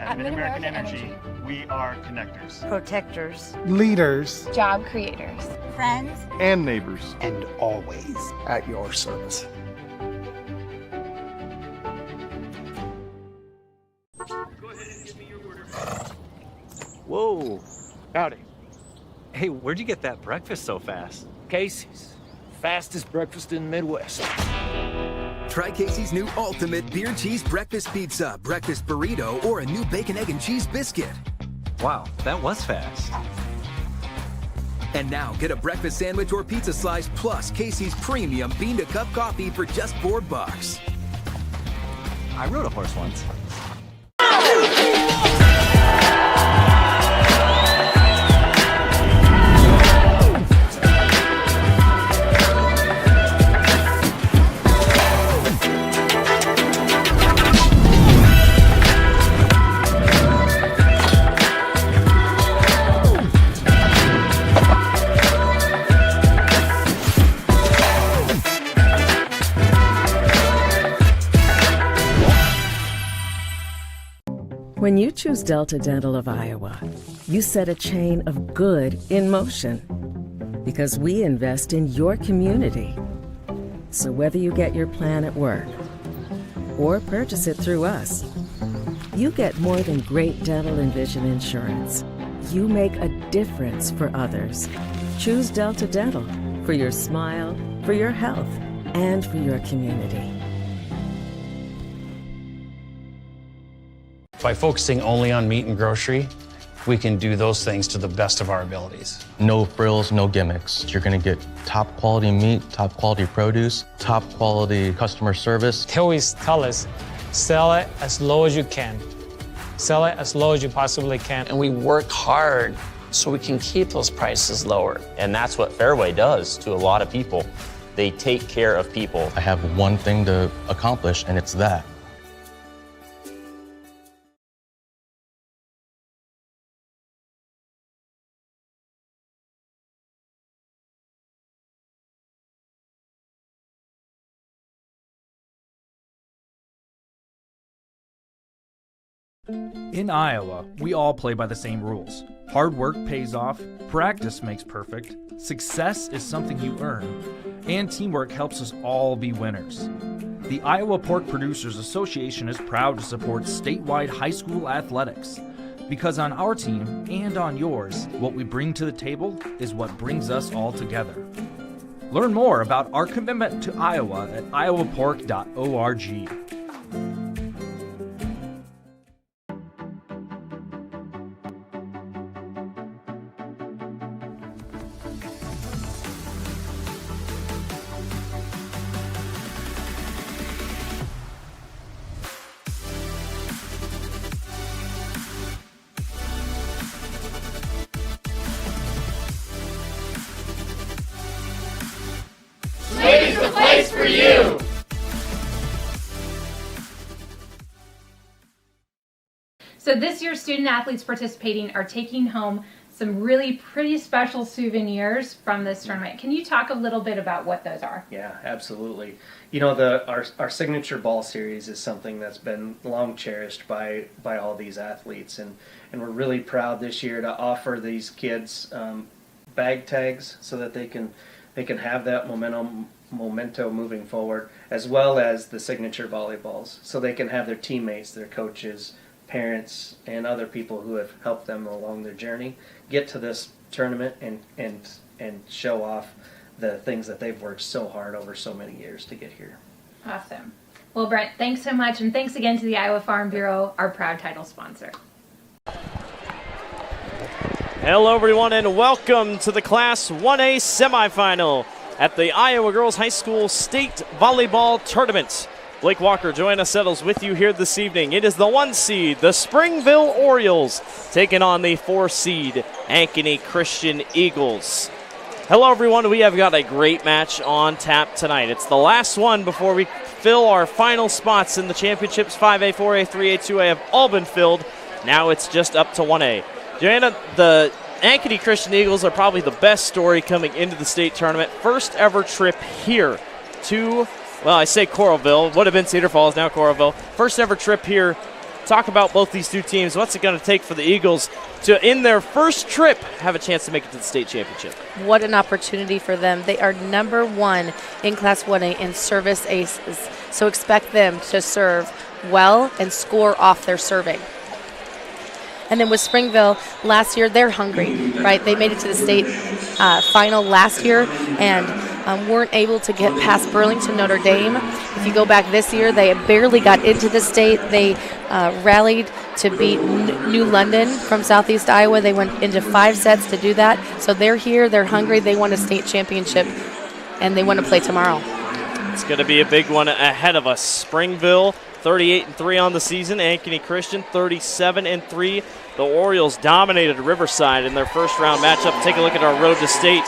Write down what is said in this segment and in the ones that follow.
At Mid-American Energy, we are connectors, protectors, leaders, job creators, friends, and neighbors, and always at your service. Go ahead and give me your order. Whoa. Howdy. Hey, where'd you get that breakfast so fast? Casey's. Fastest breakfast in the Midwest. Try Casey's new ultimate beer cheese breakfast pizza, breakfast burrito, or a new bacon, egg, and cheese biscuit. Wow, that was fast. And now get a breakfast sandwich or pizza slice plus Casey's premium bean-to-cup coffee for just $4. I rode a horse once. When you choose Delta Dental of Iowa, you set a chain of good in motion because we invest in your community. So whether you get your plan at work or purchase it through us, you get more than great dental and vision insurance. You make a difference for others. Choose Delta Dental for your smile, for your health, and for your community. By focusing only on meat and grocery, we can do those things to the best of our abilities. No frills, no gimmicks. You're gonna get top quality meat, top quality produce, top quality customer service. They always tell us, sell it as low as you can. Sell it as low as you possibly can. And we work hard so we can keep those prices lower. And that's what Fairway does to a lot of people. They take care of people. I have one thing to accomplish, and it's that. In Iowa, we all play by the same rules. Hard work pays off, practice makes perfect, success is something you earn, and teamwork helps us all be winners. The Iowa Pork Producers Association is proud to support statewide high school athletics. Because on our team and on yours, what we bring to the table is what brings us all together. Learn more about our commitment to Iowa at iowapork.org. Slade's the place for you! So this year, student athletes participating are taking home some really pretty special souvenirs from this tournament. Can you talk a little bit about what those are? Yeah, absolutely. You know, our signature ball series is something that's been long cherished by all these athletes, and we're really proud this year to offer these kids bag tags so that they can have that memento moving forward, as well as the signature volleyballs, so they can have their teammates, their coaches, parents, and other people who have helped them along their journey get to this tournament and show off the things that they've worked so hard over so many years to get here. Awesome. Well, Brent, thanks so much, and thanks again to the Iowa Farm Bureau, our proud title sponsor. Hello everyone and welcome to the Class 1A semifinal at the Iowa Girls High School State Volleyball Tournament. Blake Walker, Joanna Settles with you here this evening. It is the 1 seed, the Springville Orioles, taking on the 4 seed, Ankeny Christian Eagles. Hello everyone, we have got a great match on tap tonight. It's the last one before we fill our final spots in the championships. 5A, 4A, 3A, 2A have all been filled. Now it's just up to 1A. Joanna, the Ankeny Christian Eagles are probably the best story coming into the state tournament. First ever trip here to, well, I say Coralville, would have been Cedar Falls, now Coralville. First ever trip here talk about both these two teams. What's it going to take for the Eagles to, in their first trip, have a chance to make it to the state championship? What an opportunity for them. They are #1 in Class 1A in service aces, so expect them to serve well and score off their serving. And then with Springville, last year, they're hungry, right? They made it to the state final last year and weren't able to get past Burlington, Notre Dame. If you go back this year, they barely got into the state. They rallied to beat New London from Southeast Iowa. They went into 5 sets to do that. So they're here, they're hungry, they want a state championship, and they want to play tomorrow. It's going to be a big one ahead of us. Springville, 38-3 on the season. Ankeny Christian, 37-3. The Orioles dominated Riverside in their first round matchup. Take a look at our road to state.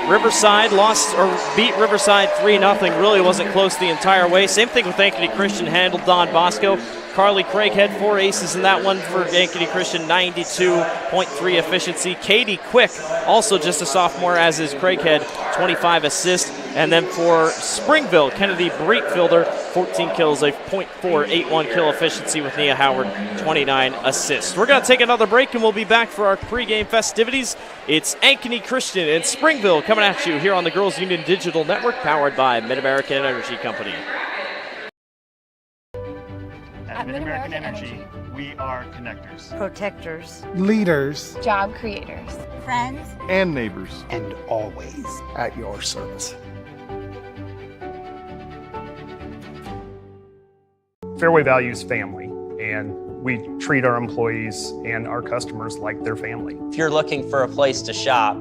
Riverside lost or beat Riverside 3-0. Really wasn't close the entire way. Same thing with Ankeny Christian, handled Don Bosco. Carly Craig had 4 aces in that one for Ankeny Christian, 92.3 efficiency. Katie Quick, also just a sophomore, as is Craighead, 25 assists. And then for Springville, Kennedy Breitfielder, 14 kills, a .481 kill efficiency with Nia Howard, 29 assists. We're going to take another break, and we'll be back for our pregame festivities. It's Ankeny Christian and Springville coming at you here on the Girls Union Digital Network, powered by Mid-American Energy Company. At Mid-American Energy, we are connectors, protectors, Leaders job creators, friends, and neighbors, and always at your service. Fairway values family, and we treat our employees and our customers like their family. If you're looking for a place to shop,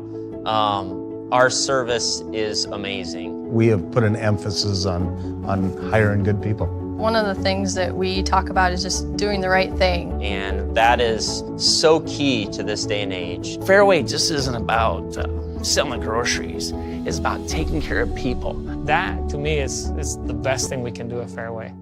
our service is amazing. We have put an emphasis on hiring good people. One of the things that we talk about is just doing the right thing. And that is so key to this day and age. Fairway just isn't about selling groceries. It's about taking care of people. That, to me, is the best thing we can do at Fairway.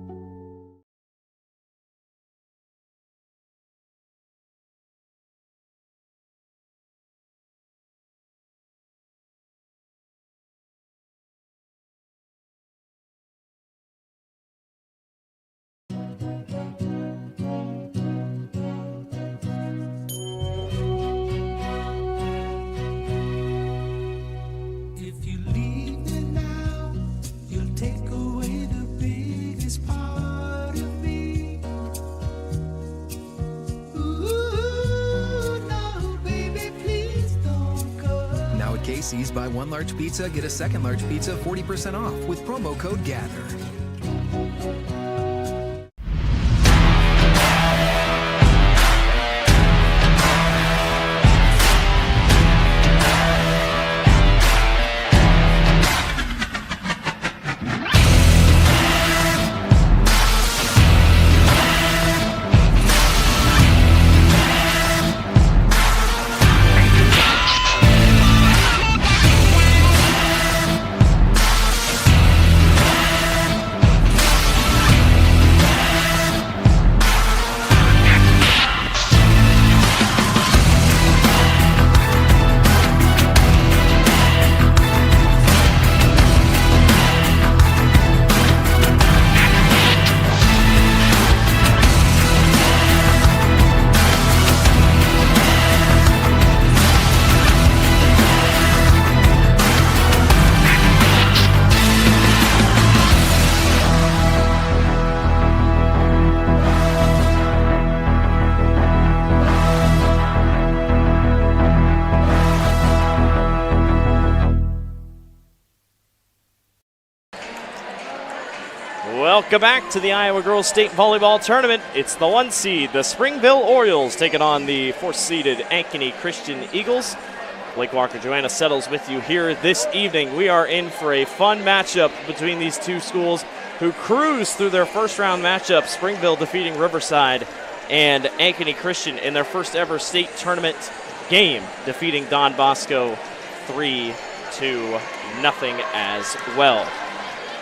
Casey's, buy 1 large pizza, get a 2nd large pizza 40% off with promo code GATHER. Welcome back to the Iowa Girls State Volleyball Tournament. It's the 1 seed, the Springville Orioles, taking on the 4th-seeded Ankeny Christian Eagles. Blake Walker, Joanna Settles with you here this evening. We are in for a fun matchup between these two schools who cruised through their first-round matchup, Springville defeating Riverside, and Ankeny Christian in their first ever state tournament game, defeating Don Bosco 3-0 as well.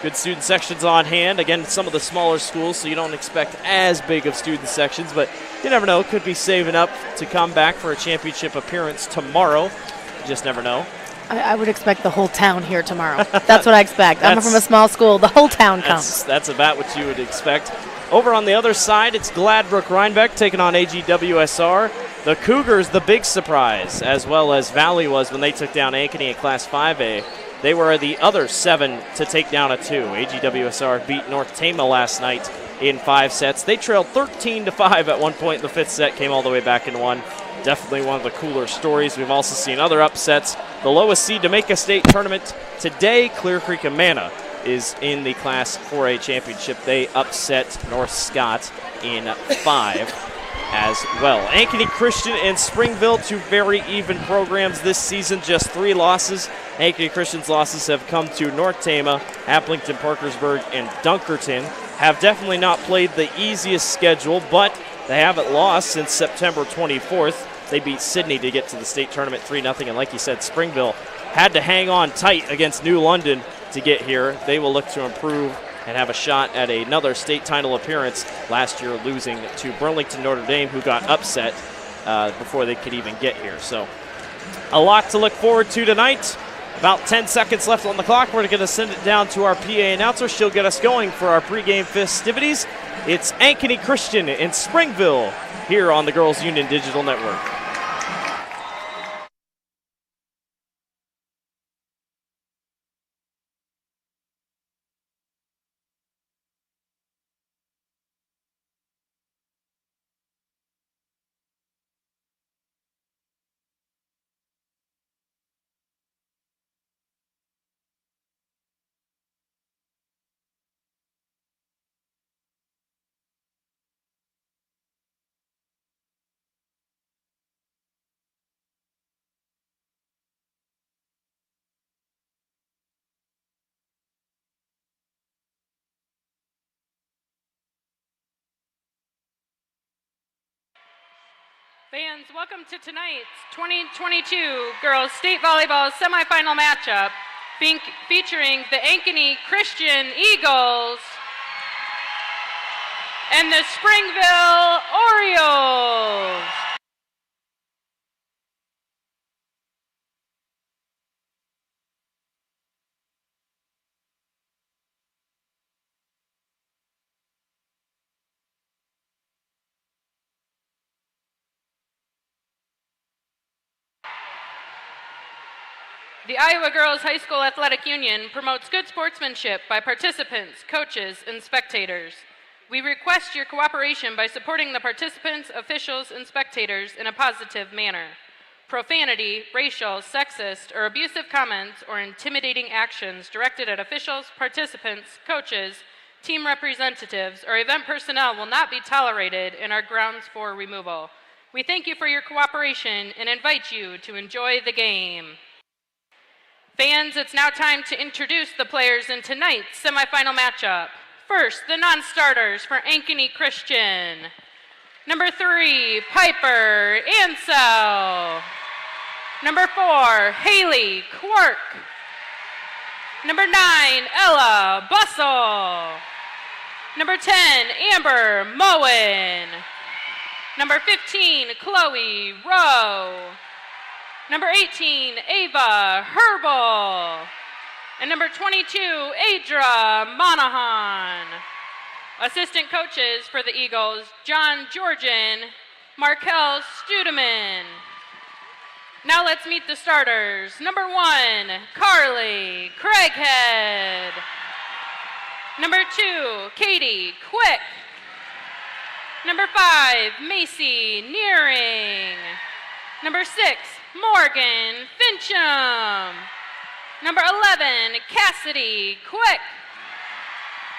Good student sections on hand. Again, some of the smaller schools, so you don't expect as big of student sections, but you never know. Could be saving up to come back for a championship appearance tomorrow. You just never know. I would expect the whole town here tomorrow. That's what I expect. I'm from a small school. The whole town comes. That's about what you would expect. Over on the other side, it's Gladbrook Rhinebeck taking on AGWSR. The Cougars, the big surprise, as well as Valley was when they took down Ankeny in Class 5A. They were the other 7 to take down a 2. AGWSR beat North Tama last night in 5 sets. They trailed 13-5 at one point in the 5th set, came all the way back and won. Definitely one of the cooler stories. We've also seen other upsets. The lowest seed to make a state tournament today, Clear Creek Amana, is in the Class 4A championship. They upset North Scott in 5 as well. Ankeny Christian and Springville, 2 very even programs this season, just 3 losses. Ankeny Christian's losses have come to North Tama, Applington, Parkersburg, and Dunkerton. Have definitely not played the easiest schedule, but they haven't lost since September 24th. They beat Sydney to get to the state tournament 3-0, and like you said, Springville had to hang on tight against New London to get here. They will look to improve and have a shot at another state title appearance, last year losing to Burlington Notre Dame, who got upset before they could even get here. So a lot to look forward to tonight. About 10 seconds left on the clock. We're going to send it down to our PA announcer. She'll get us going for our pregame festivities. It's Ankeny Christian in Springville here on the Girls Union Digital Network. Fans, welcome to tonight's 2022 Girls State Volleyball Semifinal matchup featuring the Ankeny Christian Eagles and the Springville Orioles. The Iowa Girls High School Athletic Union promotes good sportsmanship by participants, coaches, and spectators. We request your cooperation by supporting the participants, officials, and spectators in a positive manner. Profanity, racial, sexist, or abusive comments or intimidating actions directed at officials, participants, coaches, team representatives, or event personnel will not be tolerated and are grounds for removal. We thank you for your cooperation and invite you to enjoy the game. Fans, it's now time to introduce the players in tonight's semifinal matchup. First, the non-starters for Ankeny Christian. Number 3, Piper Ansell. Number 4, Haley Quark. Number 9, Ella Bustle. Number 10, Amber Moen. Number 15, Chloe Rowe. Number 18, Ava Herbal. And number 22, Adra Monahan. Assistant coaches for the Eagles, John Georgian, Markel Studeman. Now let's meet the starters. Number 1, Carly Craighead. Number 2, Katie Quick. Number 5, Macy Nearing. Number 6, Morgan Fincham. Number 11, Cassidy Quick.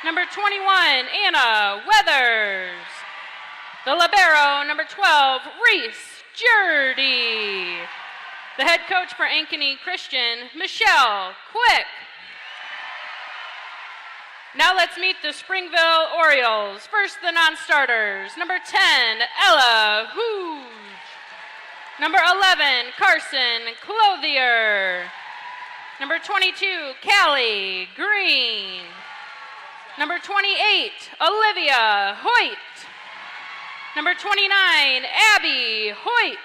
Number 21, Anna Weathers. The libero, number 12, Reese Jurdy. The head coach for Ankeny Christian, Michelle Quick. Now let's meet the Springville Orioles. First, the non-starters. Number 10, Ella Hooge. Number 11, Carson Clothier. Number 22, Callie Green. Number 28, Olivia Hoyt. Number 29, Abby Hoyt.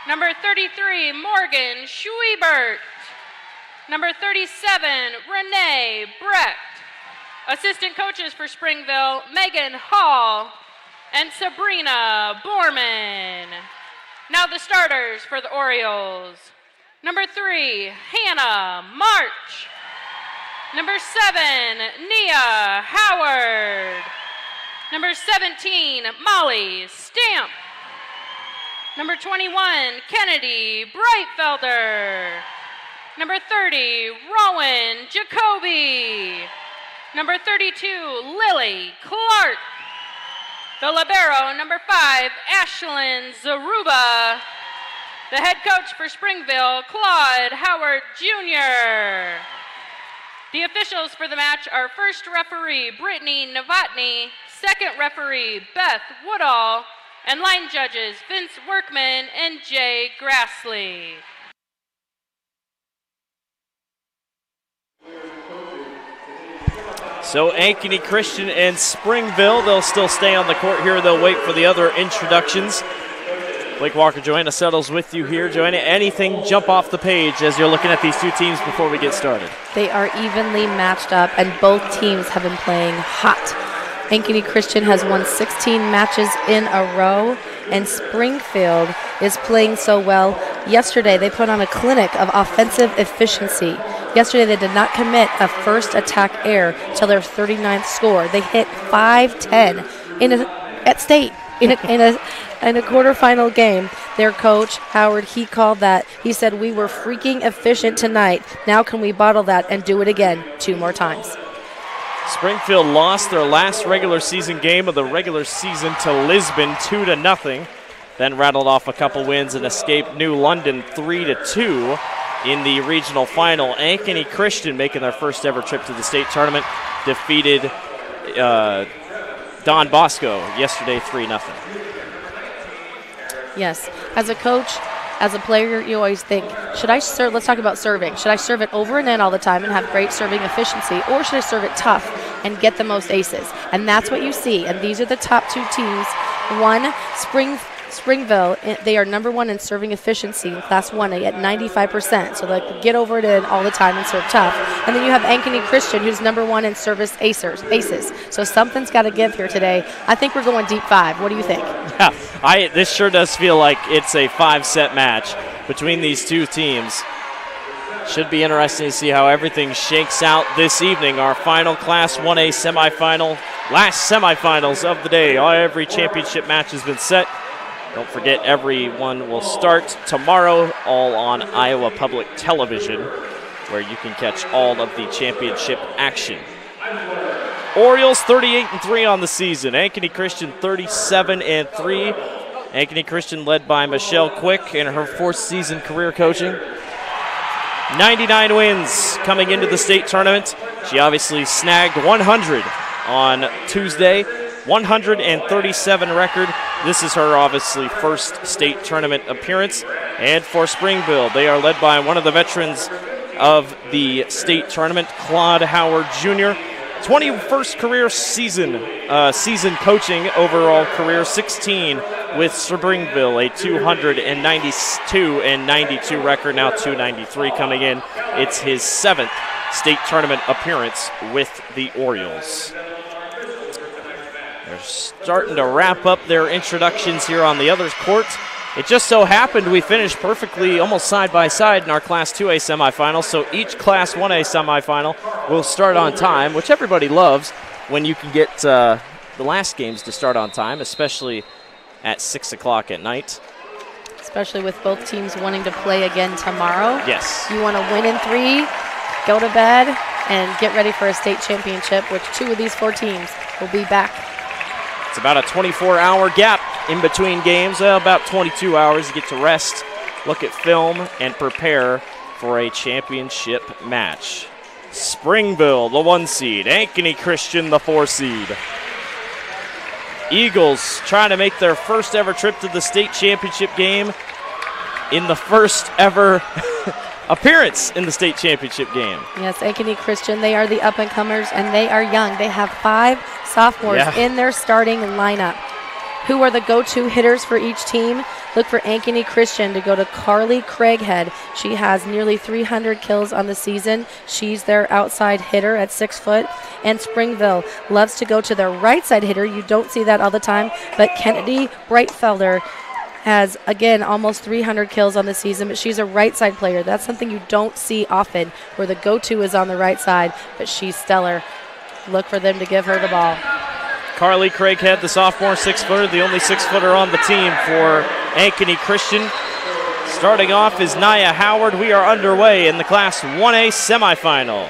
Number 33, Morgan Schwiebert. Number 37, Renee Brecht. Assistant coaches for Springville, Megan Hall and Sabrina Borman. Now the starters for the Orioles. Number 3, Hannah March. Number 7, Nia Howard. Number 17, Molly Stamp. Number 21, Kennedy Breitfelder. Number 30, Rowan Jacoby. Number 32, Lily Clark. The libero, number 5, Ashlyn Zaruba. The head coach for Springville, Claude Howard Jr. The officials for the match are first referee, Brittany Novotny, second referee, Beth Woodall, and line judges, Vince Workman and Jay Grassley. So Ankeny Christian and Springville, they'll still stay on the court here. They'll wait for the other introductions. Blake Walker, Joanna settles with you here. Joanna, anything jump off the page as you're looking at these two teams before we get started? They are evenly matched up, and both teams have been playing hot. Ankeny Christian has won 16 matches in a row, and Springfield is playing so well. Yesterday, they put on a clinic of offensive efficiency. Yesterday, they did not commit a first attack error till their 39th score. They hit 5-10 at state in a quarterfinal game. Their coach, Howard, he called that. He said, "We were freaking efficient tonight. Now can we bottle that and do it again 2 more times?" Springfield lost their last regular season game of the regular season to Lisbon 2-0, then rattled off a couple wins and escaped New London 3-2 in the regional final. Ankeny Christian, making their first ever trip to the state tournament, defeated Don Bosco yesterday 3-0. Yes, as a coach, as a player, you always think, should I serve? Let's talk about serving. Should I serve it over and in all the time and have great serving efficiency, or should I serve it tough and get the most aces? And that's what you see. And these are the top 2 teams. One, Springville, they are number 1 in serving efficiency in Class 1A at 95%. So they get over it in all the time and serve tough. And then you have Ankeny Christian, who's number 1 in service aces. So something's got to give here today. I think we're going deep 5. What do you think? Yeah, this sure does feel like it's a 5-set match between these two teams. Should be interesting to see how everything shakes out this evening. Our final Class 1A semifinal, last semifinals of the day. Every championship match has been set. Don't forget, everyone will start tomorrow, all on Iowa Public Television, where you can catch all of the championship action. Orioles 38-3 on the season. Ankeny Christian 37-3. Ankeny Christian led by Michelle Quick in her 4th season career coaching. 99 wins coming into the state tournament. She obviously snagged 100 on Tuesday. 137 record. This is her obviously first state tournament appearance. And for Springville, they are led by one of the veterans of the state tournament, Claude Howard Jr. 21st career season coaching, overall career 16 with Springville, a 292-92 record, now 293 coming in. It's his 7th state tournament appearance with the Orioles. They're starting to wrap up their introductions here on the other court. It just so happened we finished perfectly almost side by side in our Class 2A semifinal, so each Class 1A semifinal will start on time, which everybody loves when you can get the last games to start on time, especially at 6 o'clock at night. Especially with both teams wanting to play again tomorrow. Yes. You want to win in 3, go to bed, and get ready for a state championship, which 2 of these 4 teams will be back. It's about a 24-hour gap in between games, about 22 hours. You get to rest, look at film, and prepare for a championship match. Springville, the 1 seed. Ankeny Christian, the 4 seed. Eagles trying to make their first ever trip to the state championship game in the first ever appearance in the state championship game. Yes, Ankeny Christian, they are the up-and-comers, and they are young. They have 5 sophomores in their starting lineup. Who are the go-to hitters for each team? Look for Ankeny Christian to go to Carly Craighead. She has nearly 300 kills on the season. She's their outside hitter at 6 foot. And Springville loves to go to their right side hitter. You don't see that all the time, but Kennedy Breitfelder has, again, almost 300 kills on the season, but she's a right side player. That's something you don't see often, where the go-to is on the right side, but she's stellar. Look for them to give her the ball. Carly Craighead, the sophomore 6-footer, the only 6-footer on the team for Ankeny Christian. Starting off is Nia Howard. We are underway in the Class 1A semifinal.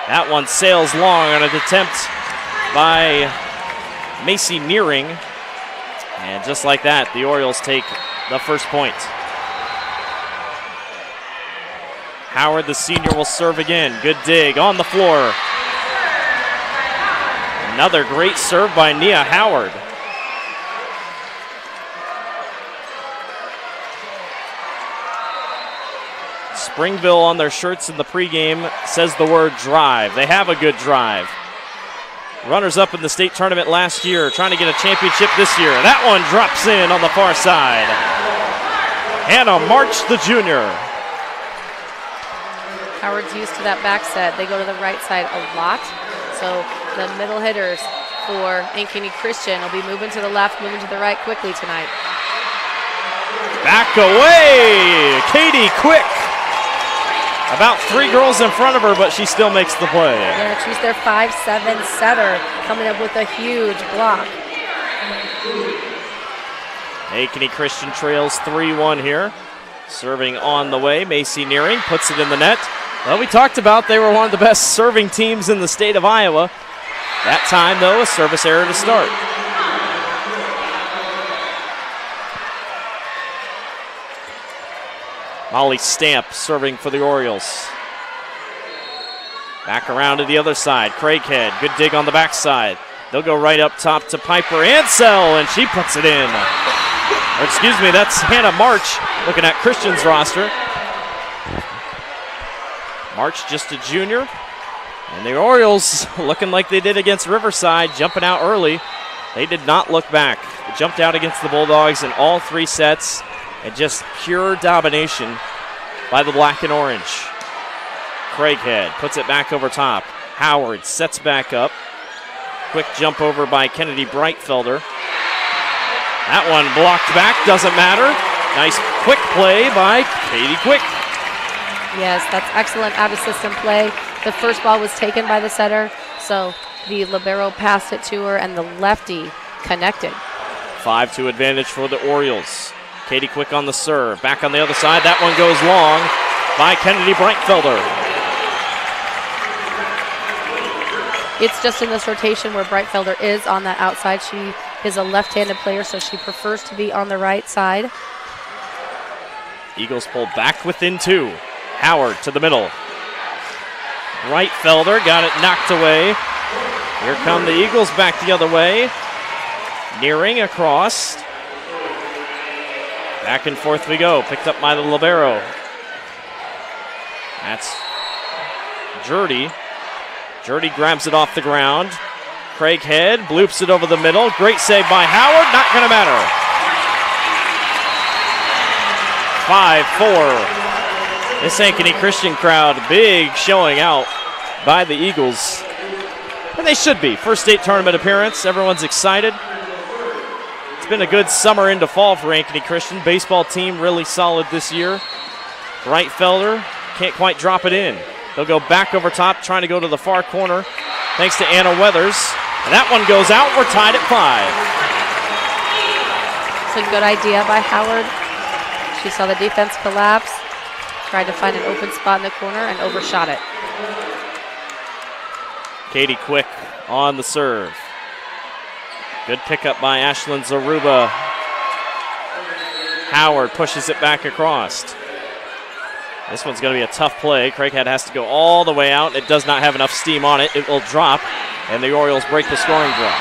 That one sails long on an attempt by Macy Nearing. And just like that, the Orioles take the first point. Howard, the senior, will serve again. Good dig on the floor. Another great serve by Nia Howard. Springville on their shirts in the pregame says the word drive. They have a good drive. Runners-up in the state tournament last year, trying to get a championship this year. That one drops in on the far side. Hannah March, the junior. Howard's used to that back set. They go to the right side a lot. So the middle hitters for Ankeny Christian will be moving to the left, moving to the right quickly tonight. Back away, Katie Quick. About 3 girls in front of her, but she still makes the play. Yeah, she's their 5'7" setter, coming up with a huge block. Ankeny Christian trails 3-1 here. Serving on the way, Macy Nearing puts it in the net. Well, we talked about they were one of the best serving teams in the state of Iowa. That time, though, a service error to start. Molly Stamp serving for the Orioles. Back around to the other side. Craighead, good dig on the backside. They'll go right up top to Piper Ansell, and she puts it in. Or excuse me, that's Hannah March looking at Christian's roster. March just a junior. And the Orioles looking like they did against Riverside, jumping out early. They did not look back. They jumped out against the Bulldogs in all 3 sets. And just pure domination by the black and orange. Craighead puts it back over top. Howard sets back up. Quick jump over by Kennedy Breitfelder. That one blocked back, doesn't matter. Nice quick play by Katie Quick. Yes, that's excellent out-of-system play. The first ball was taken by the setter, so the libero passed it to her, and the lefty connected. 5-2 advantage for the Orioles. Katie Quick on the serve. Back on the other side. That one goes long by Kennedy Breitfelder. It's just in this rotation where Breitfelder is on that outside. She is a left-handed player, so she prefers to be on the right side. Eagles pull back within 2. Howard to the middle. Breitfelder got it knocked away. Here come the Eagles back the other way. Nearing across. Back and forth we go. Picked up by the libero. That's Jurdy. Jurdy grabs it off the ground. Craighead bloops it over the middle. Great save by Howard. Not going to matter. 5-4. This Ankeny Christian crowd, big showing out by the Eagles. And they should be. First state tournament appearance. Everyone's excited. It's been a good summer into fall for Ankeny Christian. Baseball team really solid this year. Breitfelder can't quite drop it in. They'll go back over top, trying to go to the far corner, thanks to Anna Weathers. And that one goes out. We're tied at 5. It's a good idea by Howard. She saw the defense collapse, tried to find an open spot in the corner, and overshot it. Katie Quick on the serve. Good pickup by Ashlyn Zaruba. Howard pushes it back across. This one's going to be a tough play. Craighead has to go all the way out. It does not have enough steam on it. It will drop, and the Orioles break the scoring draw.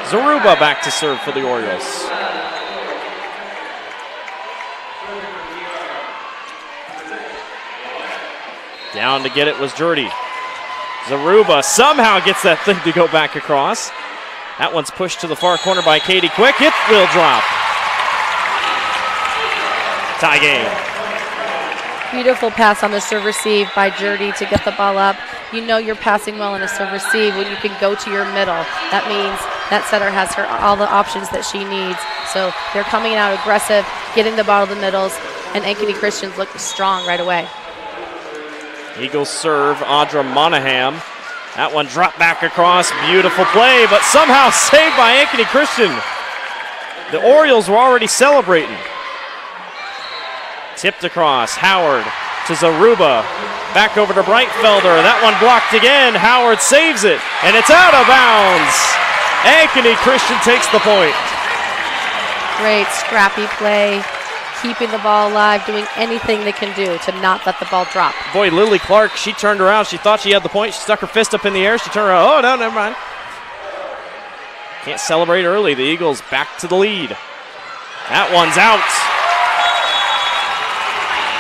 Zaruba back to serve for the Orioles. Down to get it was Jurdy. Zaruba somehow gets that thing to go back across. That one's pushed to the far corner by Katie Quick. It will drop. Tie game. Beautiful pass on the serve receive by Jurdy to get the ball up. You know you're passing well in a serve receive when you can go to your middle. That means that setter has her all the options that she needs. So they're coming out aggressive, getting the ball to the middles, and Ankeny Christians look strong right away. Eagles serve, Audra Monahan. That one dropped back across, beautiful play, but somehow saved by Ankeny Christian. The Orioles were already celebrating. Tipped across, Howard to Zaruba. Back over to Breitfelder. That one blocked again. Howard saves it, and it's out of bounds. Ankeny Christian takes the point. Great scrappy play, keeping the ball alive, doing anything they can do to not let the ball drop. Boy, Lily Clark, she turned around. She thought she had the point. She stuck her fist up in the air. She turned around. Oh, no, never mind. Can't celebrate early. The Eagles back to the lead. That one's out.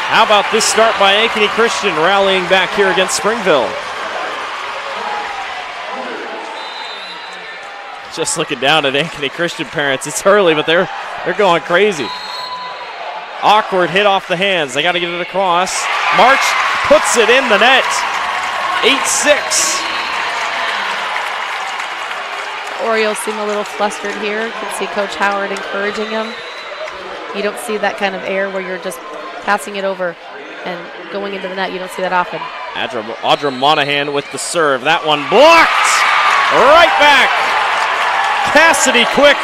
How about this start by Ankeny Christian rallying back here against Springville? Just looking down at Ankeny Christian parents. It's early, but they're going crazy. Awkward hit off the hands. They got to get it across. March puts it in the net. 8-6. The Orioles seem a little flustered here. You can see Coach Howard encouraging them. You don't see that kind of air where you're just passing it over and going into the net. You don't see that often. Audra Monahan with the serve. That one blocked. Right back. Cassidy Quick.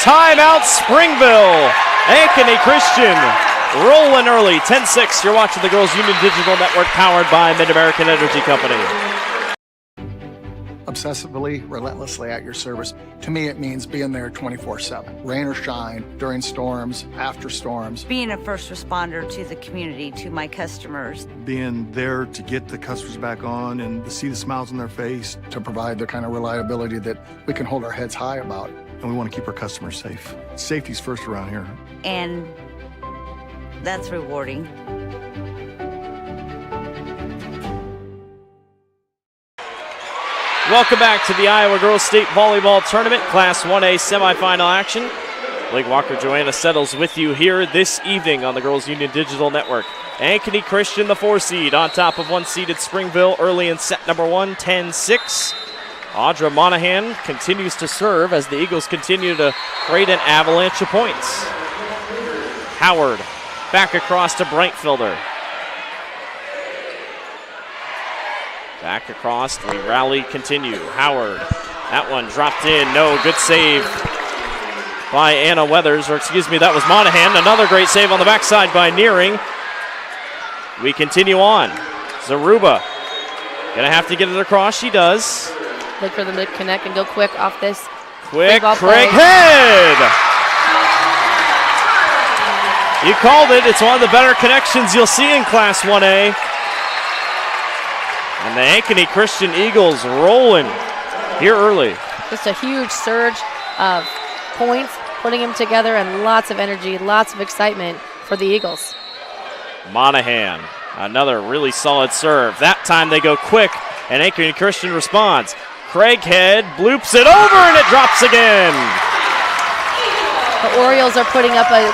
Timeout Springville. Ankeny Christian rolling early. 10-6. You're watching the Girls Union Digital Network powered by Mid-American Energy Company. Obsessively, relentlessly at your service. To me, it means being there 24/7, rain or shine, during storms, after storms. Being a first responder to the community, to my customers. Being there to get the customers back on and to see the smiles on their face. To provide the kind of reliability that we can hold our heads high about. And we want to keep our customers safe. Safety's first around here. And that's rewarding. Welcome back to the Iowa Girls State Volleyball Tournament, Class 1A semifinal action. Blake Walker, Joanna Settles with you here this evening on the Girls Union Digital Network. Ankeny Christian, the 4 seed, on top of 1-seeded Springville early in set number 1, 10-6. Audra Monahan continues to serve as the Eagles continue to create an avalanche of points. Howard back across to Breitfelder. Back across, the rally continue. Howard, that one dropped in, no, good save by Anna Weathers, or excuse me, that was Monahan. Another great save on the backside by Nearing. We continue on. Zaruba, gonna have to get it across, she does. Look for them to connect and go quick off this. Quick, Craighead! You called it, it's one of the better connections you'll see in Class 1A. And the Ankeny Christian Eagles rolling here early. Just a huge surge of points, putting them together, and lots of energy, lots of excitement for the Eagles. Monahan, another really solid serve. That time they go quick, and Ankeny Christian responds. Craighead bloops it over, and it drops again. The Orioles are putting up a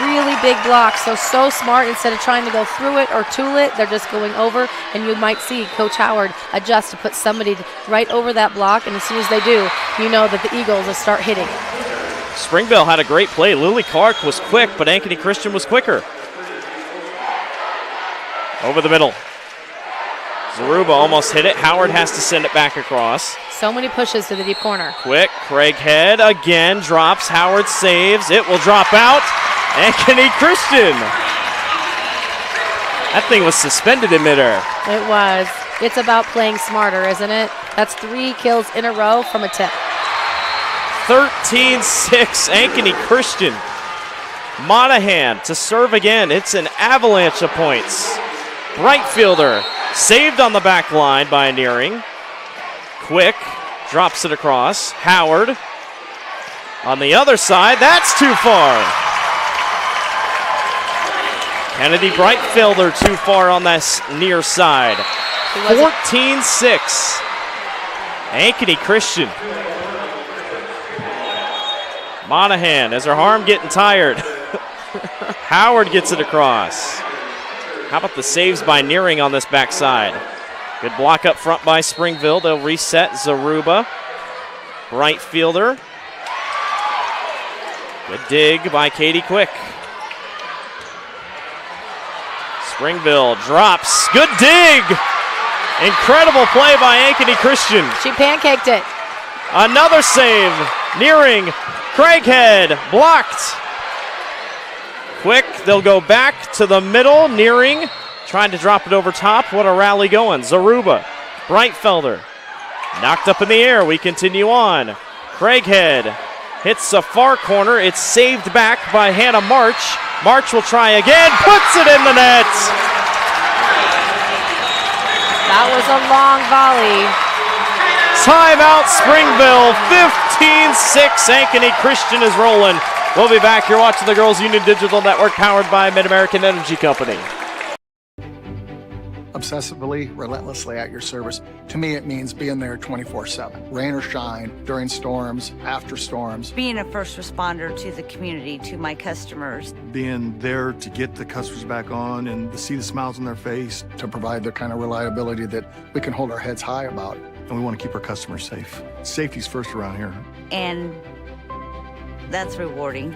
really big block, so smart. Instead of trying to go through it or tool it, they're just going over, and you might see Coach Howard adjust to put somebody right over that block, and as soon as they do, you know that the Eagles will start hitting. Springville had a great play. Lily Clark was quick, but Ankeny Christian was quicker. Over the middle. Zaruba almost hit it. Howard has to send it back across. So many pushes to the deep corner. Quick, Craighead again drops. Howard saves. It will drop out. Ankeny Christian. That thing was suspended in midair. It was. It's about playing smarter, isn't it? That's 3 kills in a row from a tip. 13-6, Ankeny Christian. Monahan to serve again. It's an avalanche of points. Breitfelder saved on the back line by Nearing. Quick drops it across. Howard on the other side. That's too far. Kennedy Breitfelder too far on this near side. 14-6. Ankeny Christian. Monahan, as her arm getting tired. Howard gets it across. How about the saves by Nearing on this backside? Good block up front by Springville. They'll reset. Zaruba. Bright fielder. Good dig by Katie Quick. Springville drops. Good dig. Incredible play by Ankeny Christian. She pancaked it. Another save. Nearing. Craighead blocked. Quick, they'll go back to the middle. Nearing trying to drop it over top. What a rally going. Zaruba. Breitfelder. Knocked up in the air. We continue on. Craighead hits the far corner. It's saved back by Hannah March. March will try again. Puts it in the net. That was a long volley. Timeout Springville. 15-6. Ankeny Christian is rolling. We'll be back. You're watching the Girls Union Digital Network powered by Mid-American Energy Company. Obsessively, relentlessly at your service. To me, it means being there 24/7. Rain or shine, during storms, after storms. Being a first responder to the community, to my customers. Being there to get the customers back on and to see the smiles on their face. To provide the kind of reliability that we can hold our heads high about. And we want to keep our customers safe. Safety's first around here. And that's rewarding.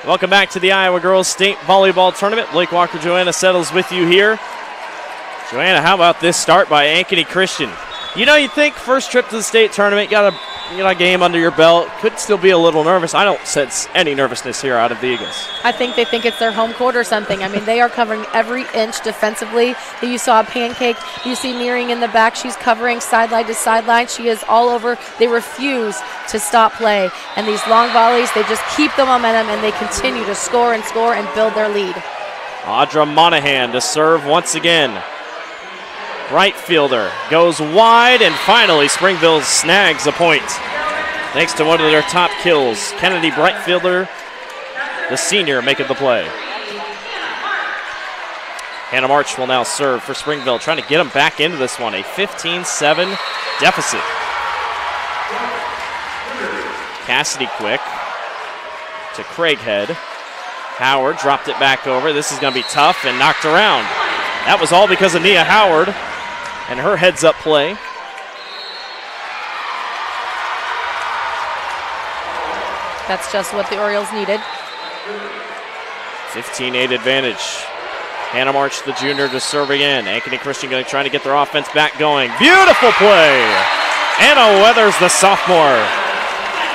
Welcome back to the Iowa Girls State Volleyball Tournament. Blake Walker, Joanna Settles with you here. Joanna, how about this start by Ankeny Christian? You know, you think first trip to the state tournament, got a game under your belt, could still be a little nervous. I don't sense any nervousness here out of the Eagles. I think they think it's their home court or something. I mean, they are covering every inch defensively. You saw a pancake. You see Nearing in the back. She's covering sideline to sideline. She is all over. They refuse to stop play. And these long volleys, they just keep the momentum, and they continue to score and build their lead. Audra Monahan to serve once again. Right fielder goes wide, and finally Springville snags a point. Thanks to one of their top kills, Kennedy Brightfielder, the senior, making the play. Hannah March will now serve for Springville, trying to get them back into this one. A 15-7 deficit. Cassidy Quick to Craighead. Howard dropped it back over. This is going to be tough and knocked around. That was all because of Nia Howard and her heads-up play. That's just what the Orioles needed. 15-8 advantage. Hannah March, the junior, to serve again. Ankeny Christian going to try to get their offense back going. Beautiful play. Anna Weathers, the sophomore.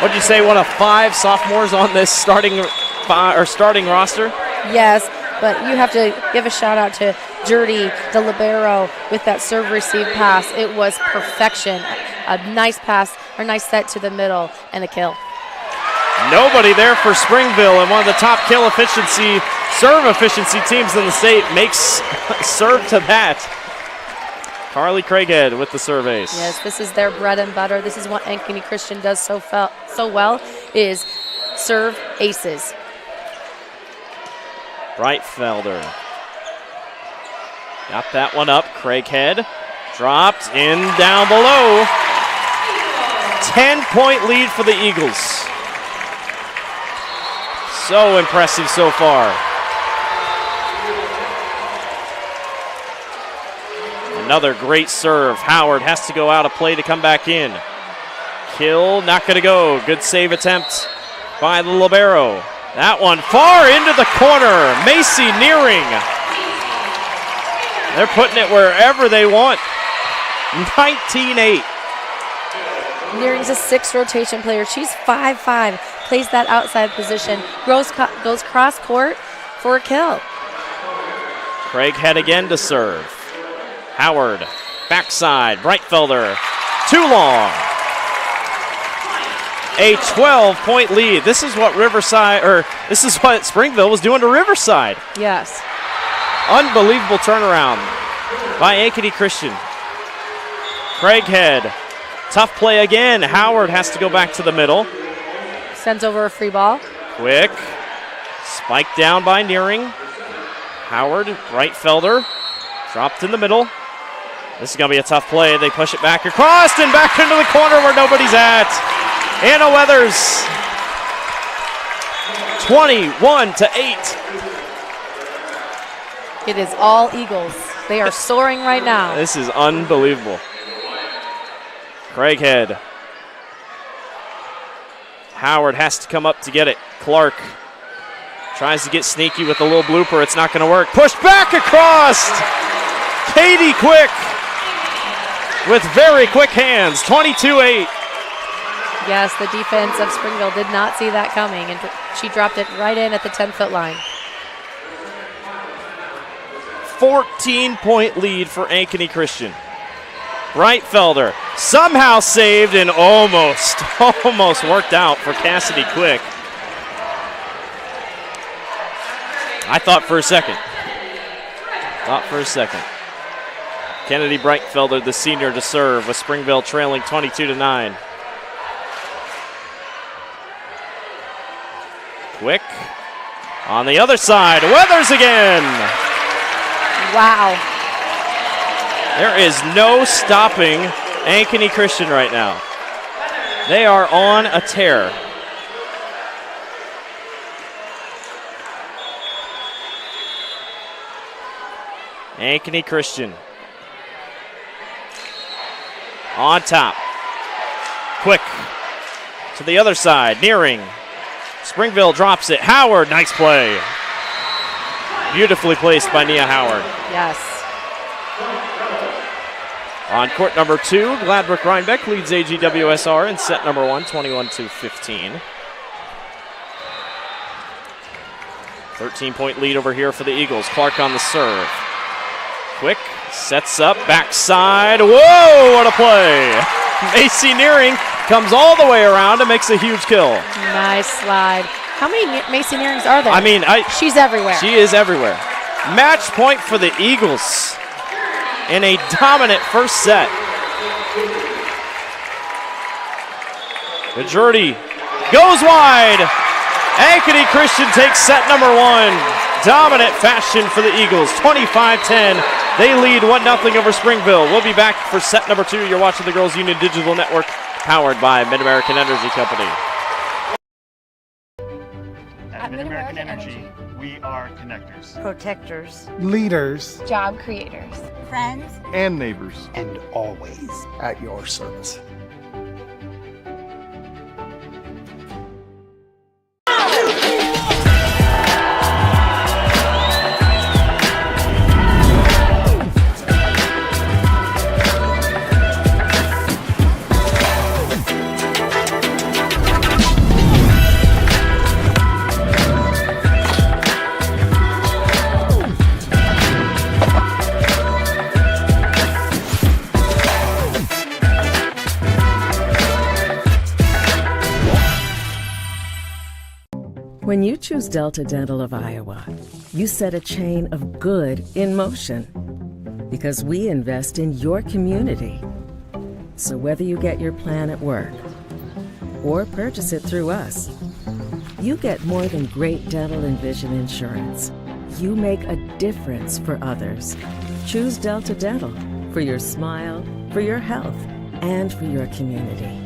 What'd you say, one of 5 sophomores on this starting roster? Yes, but you have to give a shout out to Jurdy, the libero, with that serve receive pass. It was perfection. A nice pass, or nice set to the middle, and a kill. Nobody there for Springville, and one of the top kill efficiency, serve efficiency teams in the state makes serve to that. Carly Craighead with the serve ace. Yes, this is their bread and butter. This is what Ankeny Christian does so well, is serve aces. Breitfelder got that one up. Craighead dropped in down below. 10-point lead for the Eagles. So impressive so far. Another great serve. Howard has to go out of play to come back in. Kill, not going to go. Good save attempt by the libero. That one far into the corner. Macy Nearing. They're putting it wherever they want. 19-8. Nearing's a 6 rotation player. She's 5'5", plays that outside position, goes cross court for a kill. Craighead again to serve. Howard, backside, Breitfelder, too long. A 12-point lead. This is what this is what Springville was doing to Riverside. Yes. Unbelievable turnaround by Ankeny Christian. Craighead, tough play again. Howard has to go back to the middle. Sends over a free ball. Quick Spiked down by Nearing. Howard, Breitfelder, dropped in the middle. This is going to be a tough play. They push it back across and back into the corner where nobody's at. Anna Weathers, 21-8. It is all Eagles. They are soaring right now. This is unbelievable. Craighead. Howard has to come up to get it. Clark tries to get sneaky with a little blooper. It's not going to work. Pushed back across. Katie Quick with very quick hands. 22-8. Yes, the defense of Springville did not see that coming, and she dropped it right in at the 10-foot line. 14-point lead for Ankeny Christian. Breitfelder somehow saved and almost worked out for Cassidy Quick. I thought for a second. Kennedy Breitfelder, the senior, to serve with Springville trailing 22-9. Quick on the other side. Weathers again. Wow. There is no stopping Ankeny Christian right now. They are on a tear. Ankeny Christian on top. Quick to the other side. Nearing. Springville drops it. Howard, nice play. Beautifully placed by Nia Howard. Yes. On court number 2, Gladbrook Rhinebeck leads AGWSR in set number 1, 21-15. 13-point lead over here for the Eagles. Clark on the serve. Quick, sets up, backside. Whoa, what a play. Macy Nearing comes all the way around and makes a huge kill. Nice slide. How many Macy Nearings are there? I mean, she's everywhere. She is everywhere. Match point for the Eagles in a dominant first set. Majority goes wide. Ankeny Christian takes set number 1. Dominant fashion for the Eagles, 25-10. They lead 1-0 over Springville. We'll be back for set number 2. You're watching the Girls Union Digital Network, powered by Mid-American Energy Company. At Mid-American Energy, we are connectors, protectors, Leaders Job creators. friends, And neighbors. and always at your service. When you choose Delta Dental of Iowa, you set a chain of good in motion. Because we invest in your community. So whether you get your plan at work or purchase it through us, you get more than great dental and vision insurance. You make a difference for others. Choose Delta Dental for your smile, for your health, and for your community.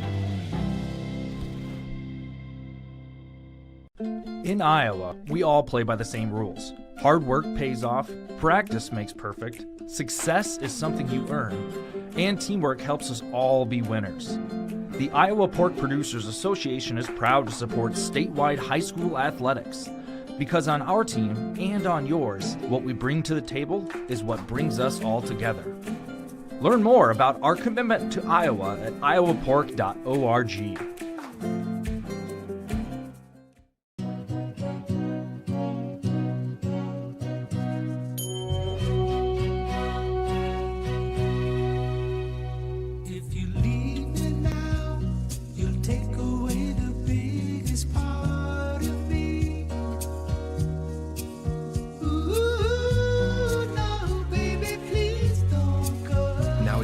In Iowa, we all play by the same rules. Hard work pays off, practice makes perfect, success is something you earn, and teamwork helps us all be winners. The Iowa Pork Producers Association is proud to support statewide high school athletics. Because on our team and on yours, what we bring to the table is what brings us all together. Learn more about our commitment to Iowa at iowapork.org.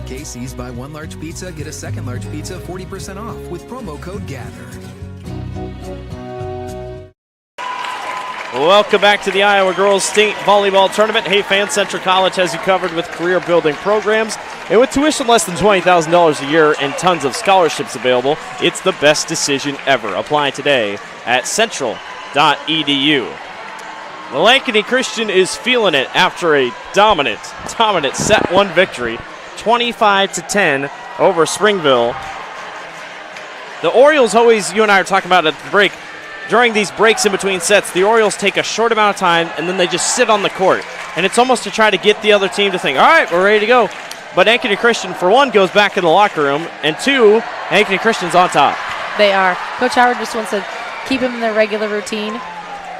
Casey's, buy one large pizza, get a second large pizza 40% off with promo code GATHER. Welcome back to the Iowa Girls State Volleyball Tournament. Hey fans, Central College has you covered with career-building programs. And with tuition less than $20,000 a year and tons of scholarships available, it's the best decision ever. Apply today at central.edu. Well, Ankeny Christian is feeling it after a dominant set one victory, 25-10 over Springville. The Orioles always, you and I are talking about at the break, during these breaks in between sets, the Orioles take a short amount of time and then they just sit on the court. And it's almost to try to get the other team to think, all right, we're ready to go. But Ankeny Christian, for one, goes back in the locker room, and two, Ankeny Christian's on top. They are. Coach Howard just wants to keep them in their regular routine.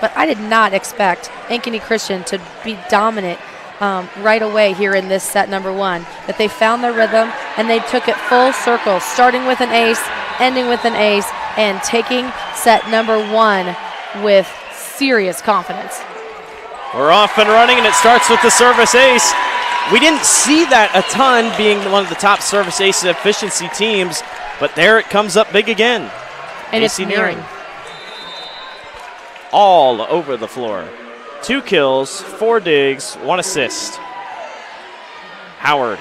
But I did not expect Ankeny Christian to be dominant right away here in this set number one. That they found their rhythm and they took it full circle, starting with an ace, ending with an ace, and taking set number one with serious confidence. We're off and running, and it starts with the service ace. We didn't see that a ton, being one of the top service ace efficiency teams, but there it comes up big again. And it's nearing. All over the floor. 2 kills, 4 digs, 1 assist. Howard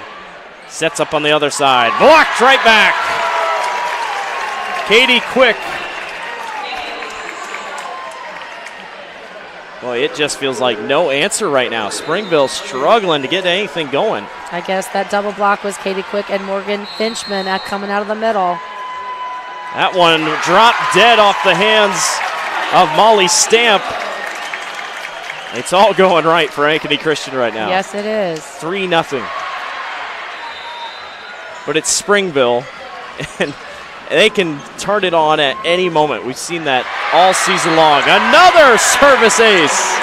sets up on the other side. Blocked right back. Katie Quick. Boy, it just feels like no answer right now. Springville struggling to get anything going. I guess that double block was Katie Quick and Morgan Finchman coming out of the middle. That one dropped dead off the hands of Molly Stamp. It's all going right for Ankeny Christian right now. Yes, it is. 3-0. But it's Springville, and they can turn it on at any moment. We've seen that all season long. Another service ace.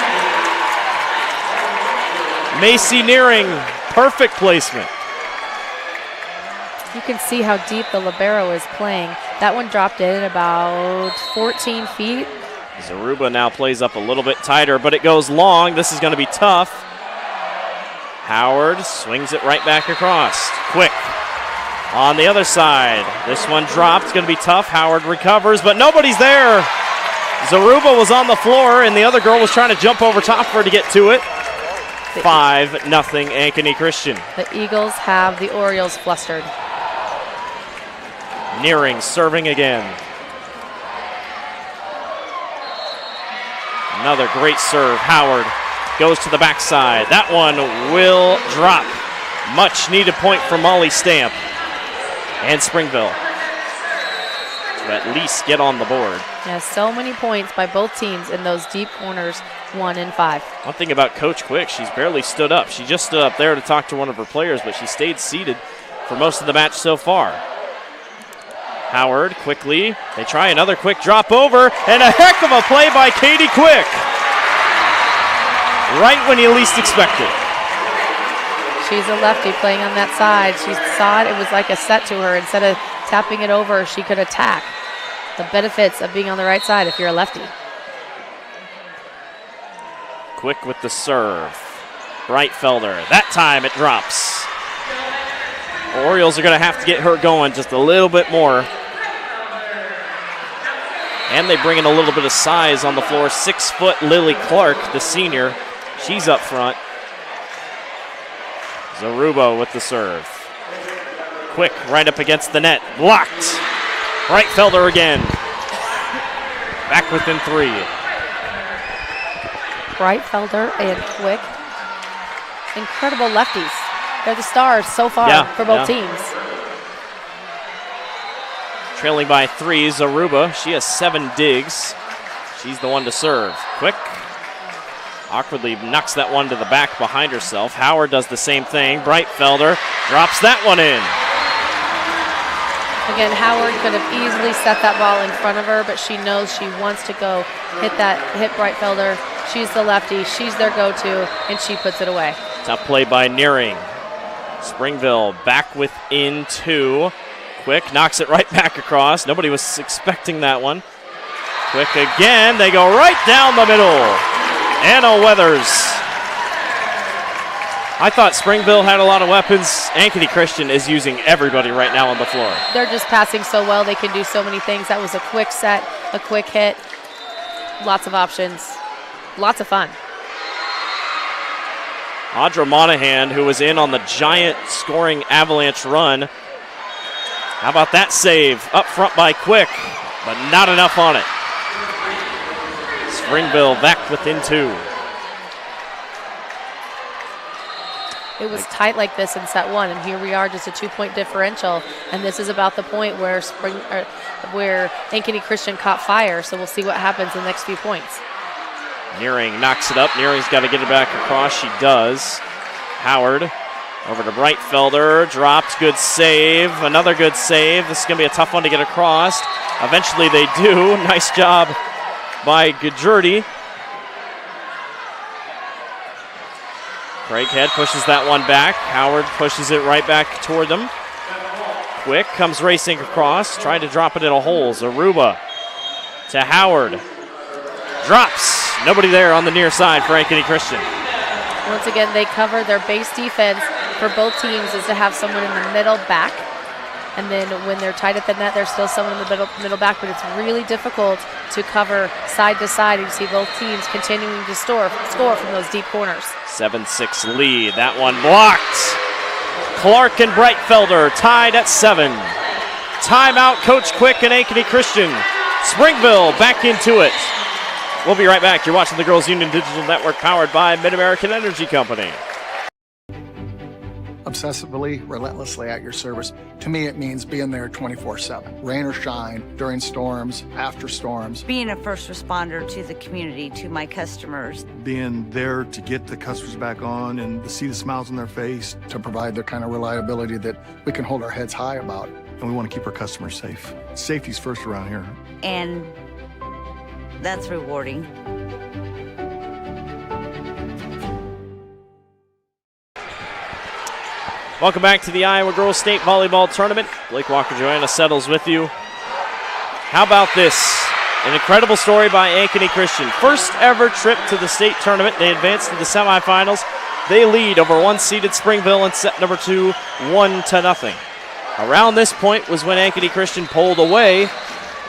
Macy Nearing, perfect placement. You can see how deep the libero is playing. That one dropped in at about 14 feet. Zaruba now plays up a little bit tighter, but it goes long. This is going to be tough. Howard swings it right back across. Quick on the other side. This one dropped. It's going to be tough. Howard recovers, but nobody's there. Zaruba was on the floor, and the other girl was trying to jump over top of her to get to it. 5-0 Ankeny Christian. The Eagles have the Orioles flustered. Nearing serving again. Another great serve. Howard goes to the backside. That one will drop. Much needed point for Molly Stamp and Springville to at least get on the board. Yeah, so many points by both teams in those deep corners, 1 and 5. One thing about Coach Quick, she's barely stood up. She just stood up there to talk to one of her players, but she stayed seated for most of the match so far. Howard quickly, they try another quick drop over, and a heck of a play by Katie Quick. Right when you least expect it. She's a lefty playing on that side. She saw it was like a set to her. Instead of tapping it over, she could attack. The benefits of being on the right side if you're a lefty. Quick with the serve. Breitfelder, that time it drops. Orioles are going to have to get her going just a little bit more. And they bring in a little bit of size on the floor. 6-foot Lily Clark, the senior. She's up front. Zaruba with the serve. Quick right up against the net. Blocked. Breitfelder again. Back within 3. Breitfelder and Quick. Incredible lefties. They're the stars so far for both teams. Trailing by 3, Zaruba. She has 7 digs. She's the one to serve. Quick. Awkwardly knocks that one to the back behind herself. Howard does the same thing. Breitfelder drops that one in. Again, Howard could have easily set that ball in front of her, but she knows she wants to go hit Breitfelder. She's the lefty. She's their go-to, and she puts it away. Tough play by Nearing. Springville back within 2. Quick knocks it right back across. Nobody was expecting that one. Quick again. They go right down the middle. Anna Weathers. I thought Springville had a lot of weapons. Ankeny Christian is using everybody right now on the floor. They're just passing so well. They can do so many things. That was a quick set, a quick hit. Lots of options. lots of fun. Audra Monahan, who was in on the giant scoring Avalanche run. How about that save? Up front by Quick, but not enough on it. Springville back within 2. It was tight like this in set 1, and here we are, just a 2-point differential. And this is about the point where where Ankeny Christian caught fire. So we'll see what happens in the next few points. Nearing knocks it up. Nearing's got to get it back across. She does. Howard over to Breitfelder. Dropped. Good save. Another good save. This is going to be a tough one to get across. Eventually they do. Nice job by Gajurdi. Craighead pushes that one back. Howard pushes it right back toward them. Quick comes racing across, trying to drop it in a hole. Zaruba to Howard. Drops. Nobody there on the near side for Ankeny Christian. Once again, they cover their base defense for both teams is to have someone in the middle back. And then when they're tight at the net, there's still someone in the middle back, but it's really difficult to cover side to side. You see both teams continuing to score from those deep corners. 7-6 lead. That one blocked. Clark and Breitfelder tied at 7. Timeout, Coach Quick and Ankeny Christian. Springville back into it. We'll be right back. You're watching the Girls Union Digital Network powered by Mid-American Energy Company. Obsessively, relentlessly at your service. To me, it means being there 24/7. Rain or shine, during storms, after storms. Being a first responder to the community, to my customers. Being there to get the customers back on and to see the smiles on their face. To provide the kind of reliability that we can hold our heads high about. And we want to keep our customers safe. Safety's first around here. And that's rewarding. Welcome back to the Iowa Girls State Volleyball Tournament. Blake Walker Joanna settles with you. How about this? An incredible story by Ankeny Christian. First ever trip to the state tournament. They advance to the semifinals. They lead over one-seeded Springville in set number 2, 1-0. Around this point was when Ankeny Christian pulled away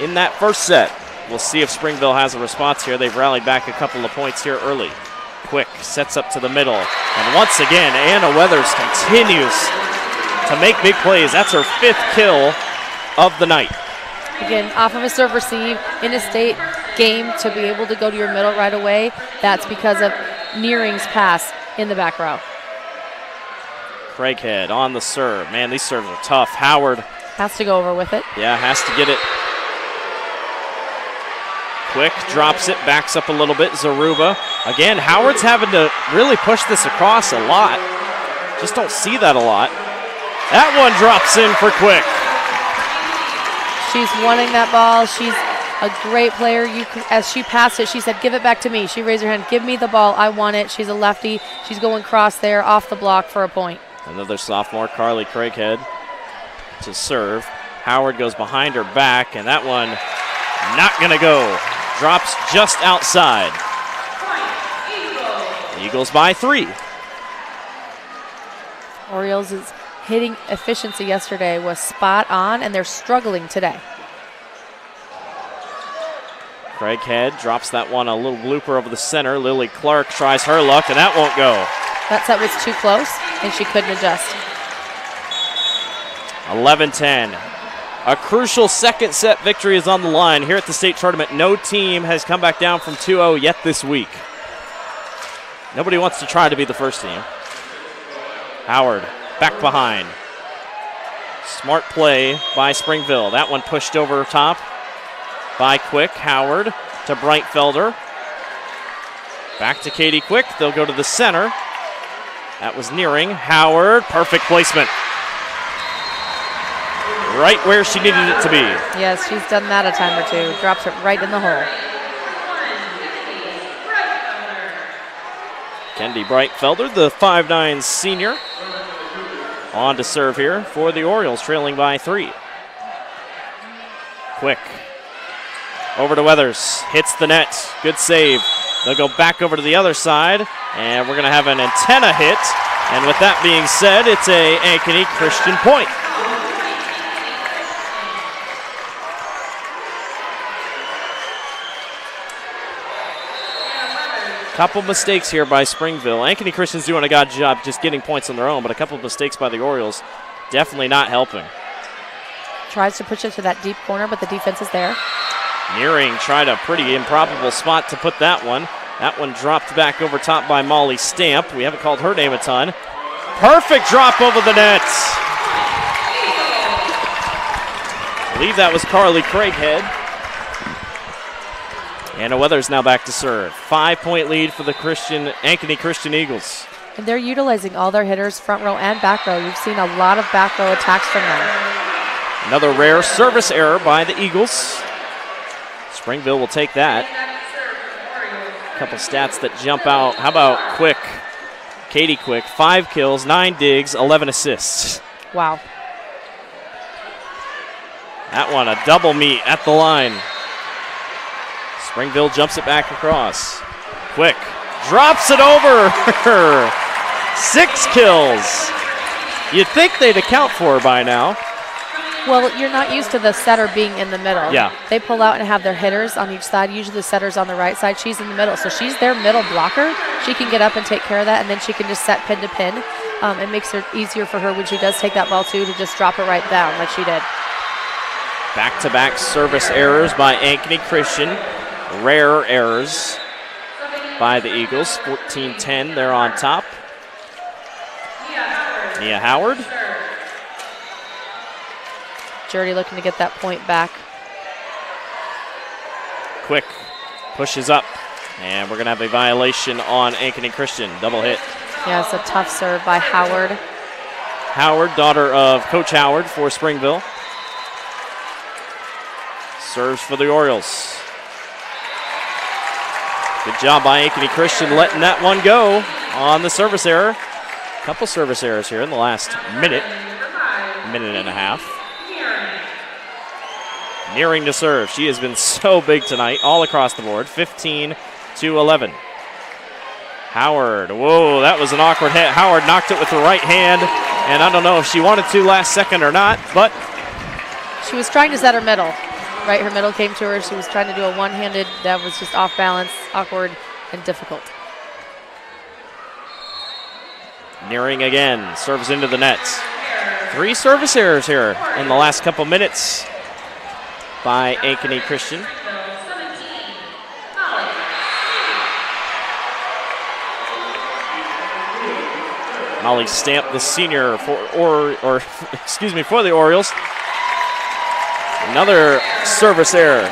in that first set. We'll see if Springville has a response here. They've rallied back a couple of points here early. Quick sets up to the middle. And once again, Anna Weathers continues to make big plays. That's her 5th kill of the night. Again, off of a serve receive in a state game to be able to go to your middle right away, that's because of Nearing's pass in the back row. Craighead on the serve. Man, these serves are tough. Howard has to go over with it. Yeah, has to get it. Quick drops it, backs up a little bit. Zaruba. Again, Howard's having to really push this across a lot. Just don't see that a lot. That one drops in for Quick. She's wanting that ball. She's a great player. As she passed it, she said, give it back to me. She raised her hand, give me the ball. I want it. She's a lefty. She's going cross there off the block for a point. Another sophomore, Carly Craighead, to serve. Howard goes behind her back, and that one not going to go. Drops just outside. Eagles by 3. Orioles' hitting efficiency yesterday was spot on, and they're struggling today. Craighead drops that one, a little blooper over the center. Lily Clark tries her luck, and that won't go. That set was too close, and she couldn't adjust. 11-10. A crucial second set victory is on the line here at the state tournament. No team has come back down from 2-0 yet this week. Nobody wants to try to be the first team. Howard back behind. Smart play by Springville. That one pushed over top by Quick. Howard to Breitfelder. Back to Katie Quick. They'll go to the center. That was Nearing. Howard, perfect placement. Right where she needed it to be. Yes, she's done that a time or two. Drops it right in the hole. Kendi Breitfelder, the 5'9" senior. On to serve here for the Orioles, trailing by 3. Quick. Over to Weathers. Hits the net. Good save. They'll go back over to the other side, and we're going to have an antenna hit. And with that being said, it's a Ankeny Christian point. Couple mistakes here by Springville. Ankeny Christian's doing a good job just getting points on their own, but a couple of mistakes by the Orioles definitely not helping. Tries to push it to that deep corner, but the defense is there. Nearing tried a pretty improbable spot to put that one. That one dropped back over top by Molly Stamp. We haven't called her name a ton. Perfect drop over the net. I believe that was Carly Craighead. Anna Weathers now back to serve. 5-point lead for the Ankeny Christian Eagles. And they're utilizing all their hitters, front row and back row. You've seen a lot of back row attacks from them. Another rare service error by the Eagles. Springville will take that. A couple stats that jump out. How about Quick? Katie Quick, 5 kills, 9 digs, 11 assists. Wow. That one, a double meet at the line. Springville jumps it back across. Quick drops it over. 6 kills. You'd think they'd account for her by now. Well, you're not used to the setter being in the middle. Yeah. They pull out and have their hitters on each side. Usually the setter's on the right side. She's in the middle. So she's their middle blocker. She can get up and take care of that, and then she can just set pin to pin. It makes it easier for her when she does take that ball, too, to just drop it right down like she did. Back-to-back service errors by Ankeny Christian. Rare errors by the Eagles. 14-10, they're on top. Nia Howard. Jordy looking to get that point back. Quick pushes up, and we're going to have a violation on Ankeny Christian. Double hit. Yeah, it's a tough serve by Howard. Howard, daughter of Coach Howard for Springville. Serves for the Orioles. Good job by Ankeny Christian letting that one go on the service error. A couple service errors here in the last minute and a half. Nearing to serve. She has been so big tonight, all across the board. 15-11. Howard, whoa, that was an awkward hit. Howard knocked it with the right hand, and I don't know if she wanted to last second or not, but she was trying to set her middle. Right, her middle came to her. She was trying to do a one-handed. That was just off balance, awkward, and difficult. Nearing again, serves into the net. 3 service errors here in the last couple minutes by Ankeny Christian. Molly Stamp, the senior for the Orioles. Another service error.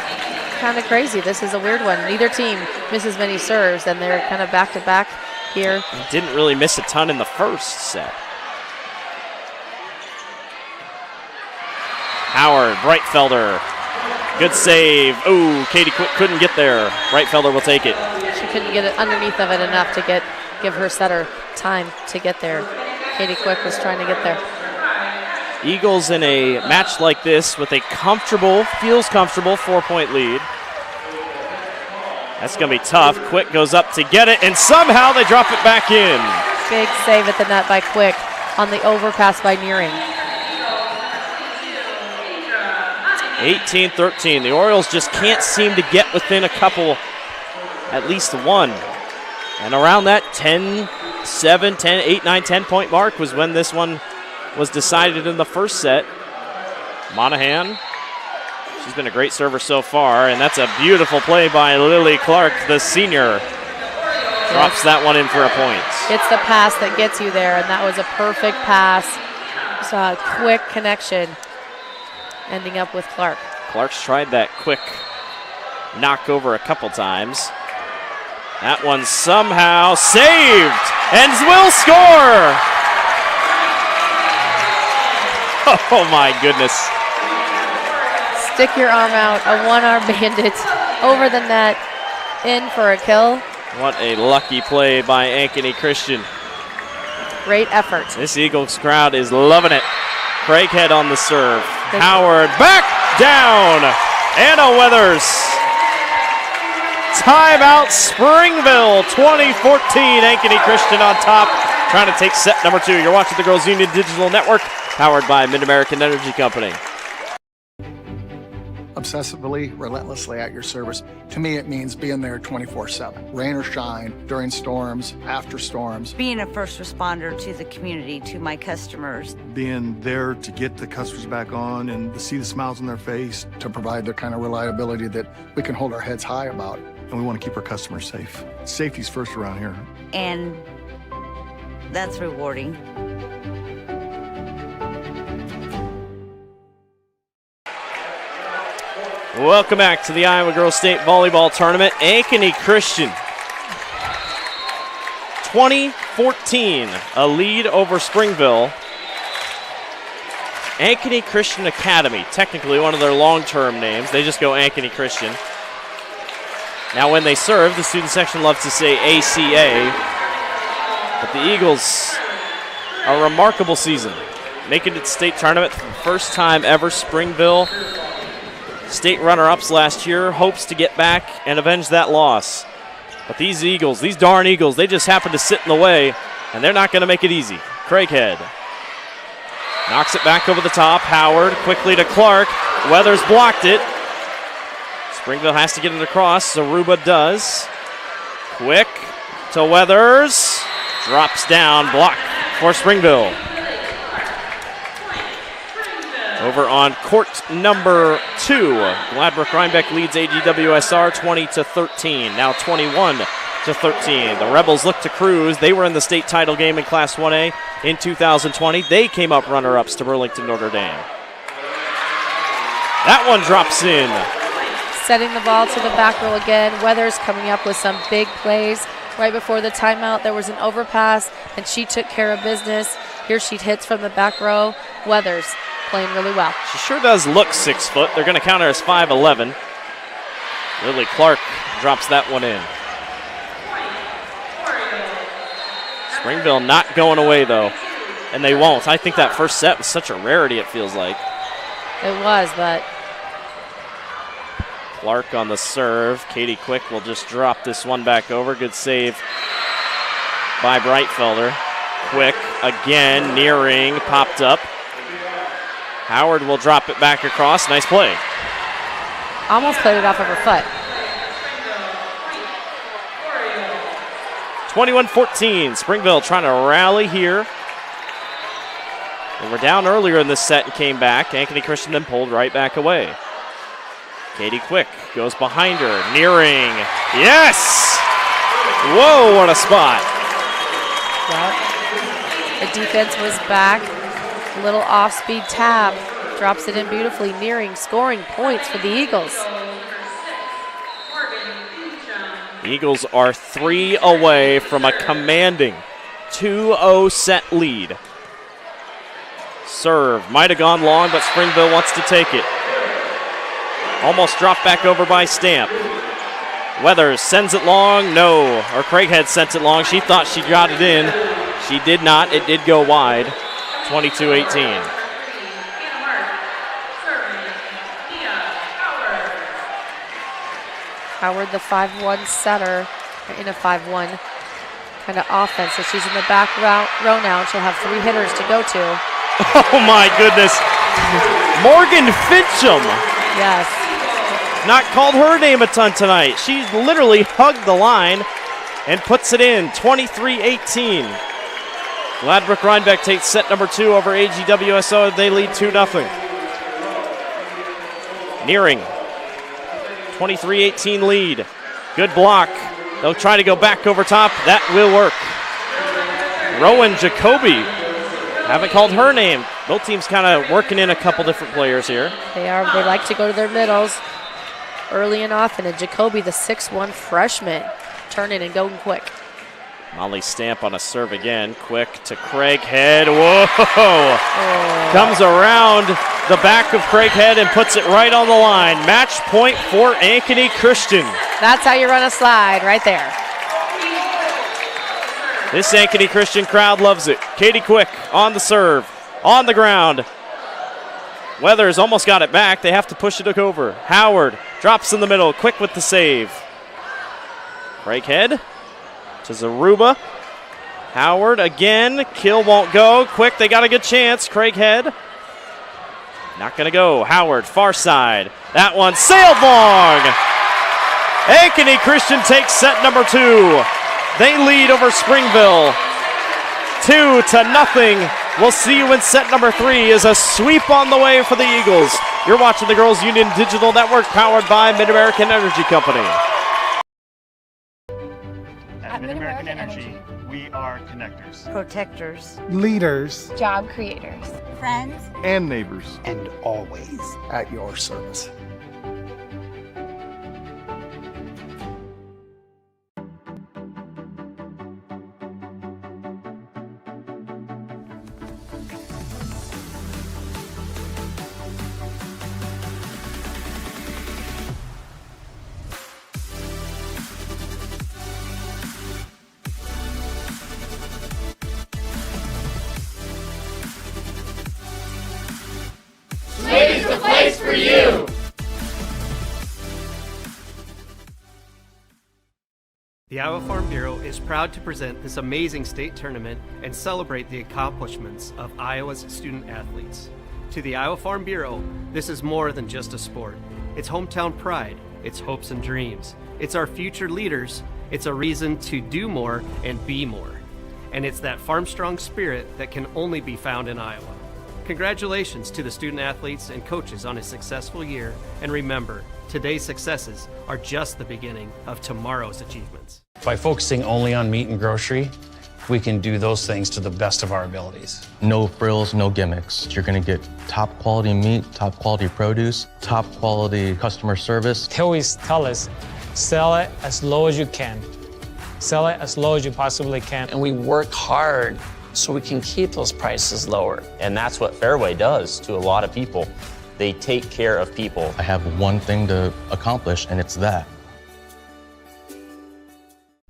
Kind of crazy. This is a weird one. Neither team misses many serves, and they're kind of back-to-back here. Didn't really miss a ton in the first set. Howard, Breitfelder. Good save. Ooh, Katie Quick couldn't get there. Breitfelder will take it. She couldn't get it underneath of it enough to give her setter time to get there. Katie Quick was trying to get there. Eagles in a match like this with a feels comfortable 4-point lead. That's going to be tough. Quick goes up to get it, and somehow they drop it back in. Big save at the net by Quick on the overpass by Nearing. 18-13. The Orioles just can't seem to get within a couple, at least one. And around that 10-7, 10, 8, 9, 10-point mark was when this one was decided in the first set. Monahan, she's been a great server so far, and that's a beautiful play by Lily Clark, the senior. Drops that one in for a point. It's the pass that gets you there, and that was a perfect pass. Just a quick connection, ending up with Clark. Clark's tried that quick knock over a couple times. That one somehow saved, and will score! Oh my goodness. Stick your arm out, a one-arm bandit over the net, in for a kill. What a lucky play by Ankeny Christian. Great effort. This Eagles crowd is loving it. Craighead on the serve. Howard back down. Anna Weathers. Timeout Springville 2014. Ankeny Christian on top, trying to take set number 2. You're watching the Girls Union Digital Network, powered by Mid-American Energy Company. obsessively, relentlessly at your service. To me, it means being there 24/7, rain or shine, during storms, after storms. Being a first responder to the community, to my customers. Being there to get the customers back on and to see the smiles on their face. To provide the kind of reliability that we can hold our heads high about. And we want to keep our customers safe. Safety's first around here. And that's rewarding. Welcome back to the Iowa Girls State Volleyball Tournament. Ankeny Christian, 2014, a lead over Springville. Ankeny Christian Academy, technically one of their long-term names. They just go Ankeny Christian. Now when they serve, the student section loves to say ACA. But the Eagles, a remarkable season. Making it to state tournament for the first time ever. Springville, state runner-ups last year, hopes to get back and avenge that loss. But these Eagles, these darn Eagles, they just happen to sit in the way, and they're not going to make it easy. Craighead knocks it back over the top. Howard quickly to Clark. Weathers blocked it. Springville has to get it across. Zaruba does. Quick to Weathers. Drops down. Block for Springville. Over on court number 2, Gladbrook Rhinebeck leads AGWSR 20-13. Now 21-13. The Rebels look to cruise. They were in the state title game in Class 1A in 2020. They came up runner-ups to Burlington Notre Dame. That one drops in. Setting the ball to the back row again. Weathers coming up with some big plays. Right before the timeout, there was an overpass, and she took care of business. Here she hits from the back row. Weathers playing really well. She sure does look 6 foot. They're going to count her as 5'11". Lily Clark drops that one in. Springville not going away, though, and they won't. I think that first set was such a rarity, it feels like. It was, but Clark on the serve. Katie Quick will just drop this one back over. Good save by Breitfelder. Quick again, nearing, popped up. Howard will drop it back across. Nice play. Almost played it off of her foot. 21-14. Springville trying to rally here. They were down earlier in this set and came back. Ankeny Christian then pulled right back away. Katie Quick goes behind her, nearing. Yes! Whoa, what a spot. Well, the defense was back. A little off-speed tap. Drops it in beautifully, nearing scoring points for the Eagles. The Eagles are 3 away from a commanding 2-0 set lead. Serve might have gone long, but Springville wants to take it. Almost dropped back over by Stamp. Weathers sends it long. No. Or Craighead sent it long. She thought she got it in. She did not. It did go wide. 22-18. Howard, the 5-1 setter, in a 5-1 kind of offense. So she's in the back row now, and she'll have 3 hitters to go to. Oh, my goodness. Morgan Fincham. Yes. Not called her name a ton tonight. She literally hugged the line and puts it in, 23-18. Gladbrook Rhinebeck takes set number 2 over AGWSO. They lead 2-0. Nearing. 23-18 lead. Good block. They'll try to go back over top. That will work. Rowan Jacoby. Haven't called her name. Both teams kind of working in a couple different players here. They are. They like to go to their middles early and often. And Jacoby, the 6'1 freshman, turning and going quick. Molly Stamp on a serve again. Quick to Craighead. Whoa! Oh. Comes around the back of Craighead and puts it right on the line. Match point for Ankeny Christian. That's how you run a slide, right there. This Ankeny Christian crowd loves it. Katie Quick on the serve. On the ground. Weathers almost got it back. They have to push it over. Howard drops in the middle. Quick with the save. Craighead to Zaruba. Howard again. Kill won't go. Quick, they got a good chance. Craighead not going to go. Howard, far side. That one sailed long. Ankeny Christian takes set number 2. They lead over Springville 2-0. We'll see you in set number 3 as a sweep on the way for the Eagles. You're watching the Girls Union Digital Network powered by Mid-American Energy Company. At Mid-American Energy, we are connectors, protectors, Leaders Job creators. friends, And neighbors. and always at your service. Slade's the place for you. The Iowa Farm Bureau is proud to present this amazing state tournament and celebrate the accomplishments of Iowa's student athletes. To the Iowa Farm Bureau, this is more than just a sport. It's hometown pride, it's hopes and dreams, it's our future leaders, it's a reason to do more and be more. And it's that farm strong spirit that can only be found in Iowa. Congratulations to the student athletes and coaches on a successful year, and remember, today's successes are just the beginning of tomorrow's achievements. By focusing only on meat and grocery, we can do those things to the best of our abilities. No frills, no gimmicks. You're gonna get top quality meat, top quality produce, top quality customer service. They always tell us, sell it as low as you can. Sell it as low as you possibly can. And we work hard so we can keep those prices lower. And that's what Fairway does to a lot of people. They take care of people. I have one thing to accomplish, and it's that.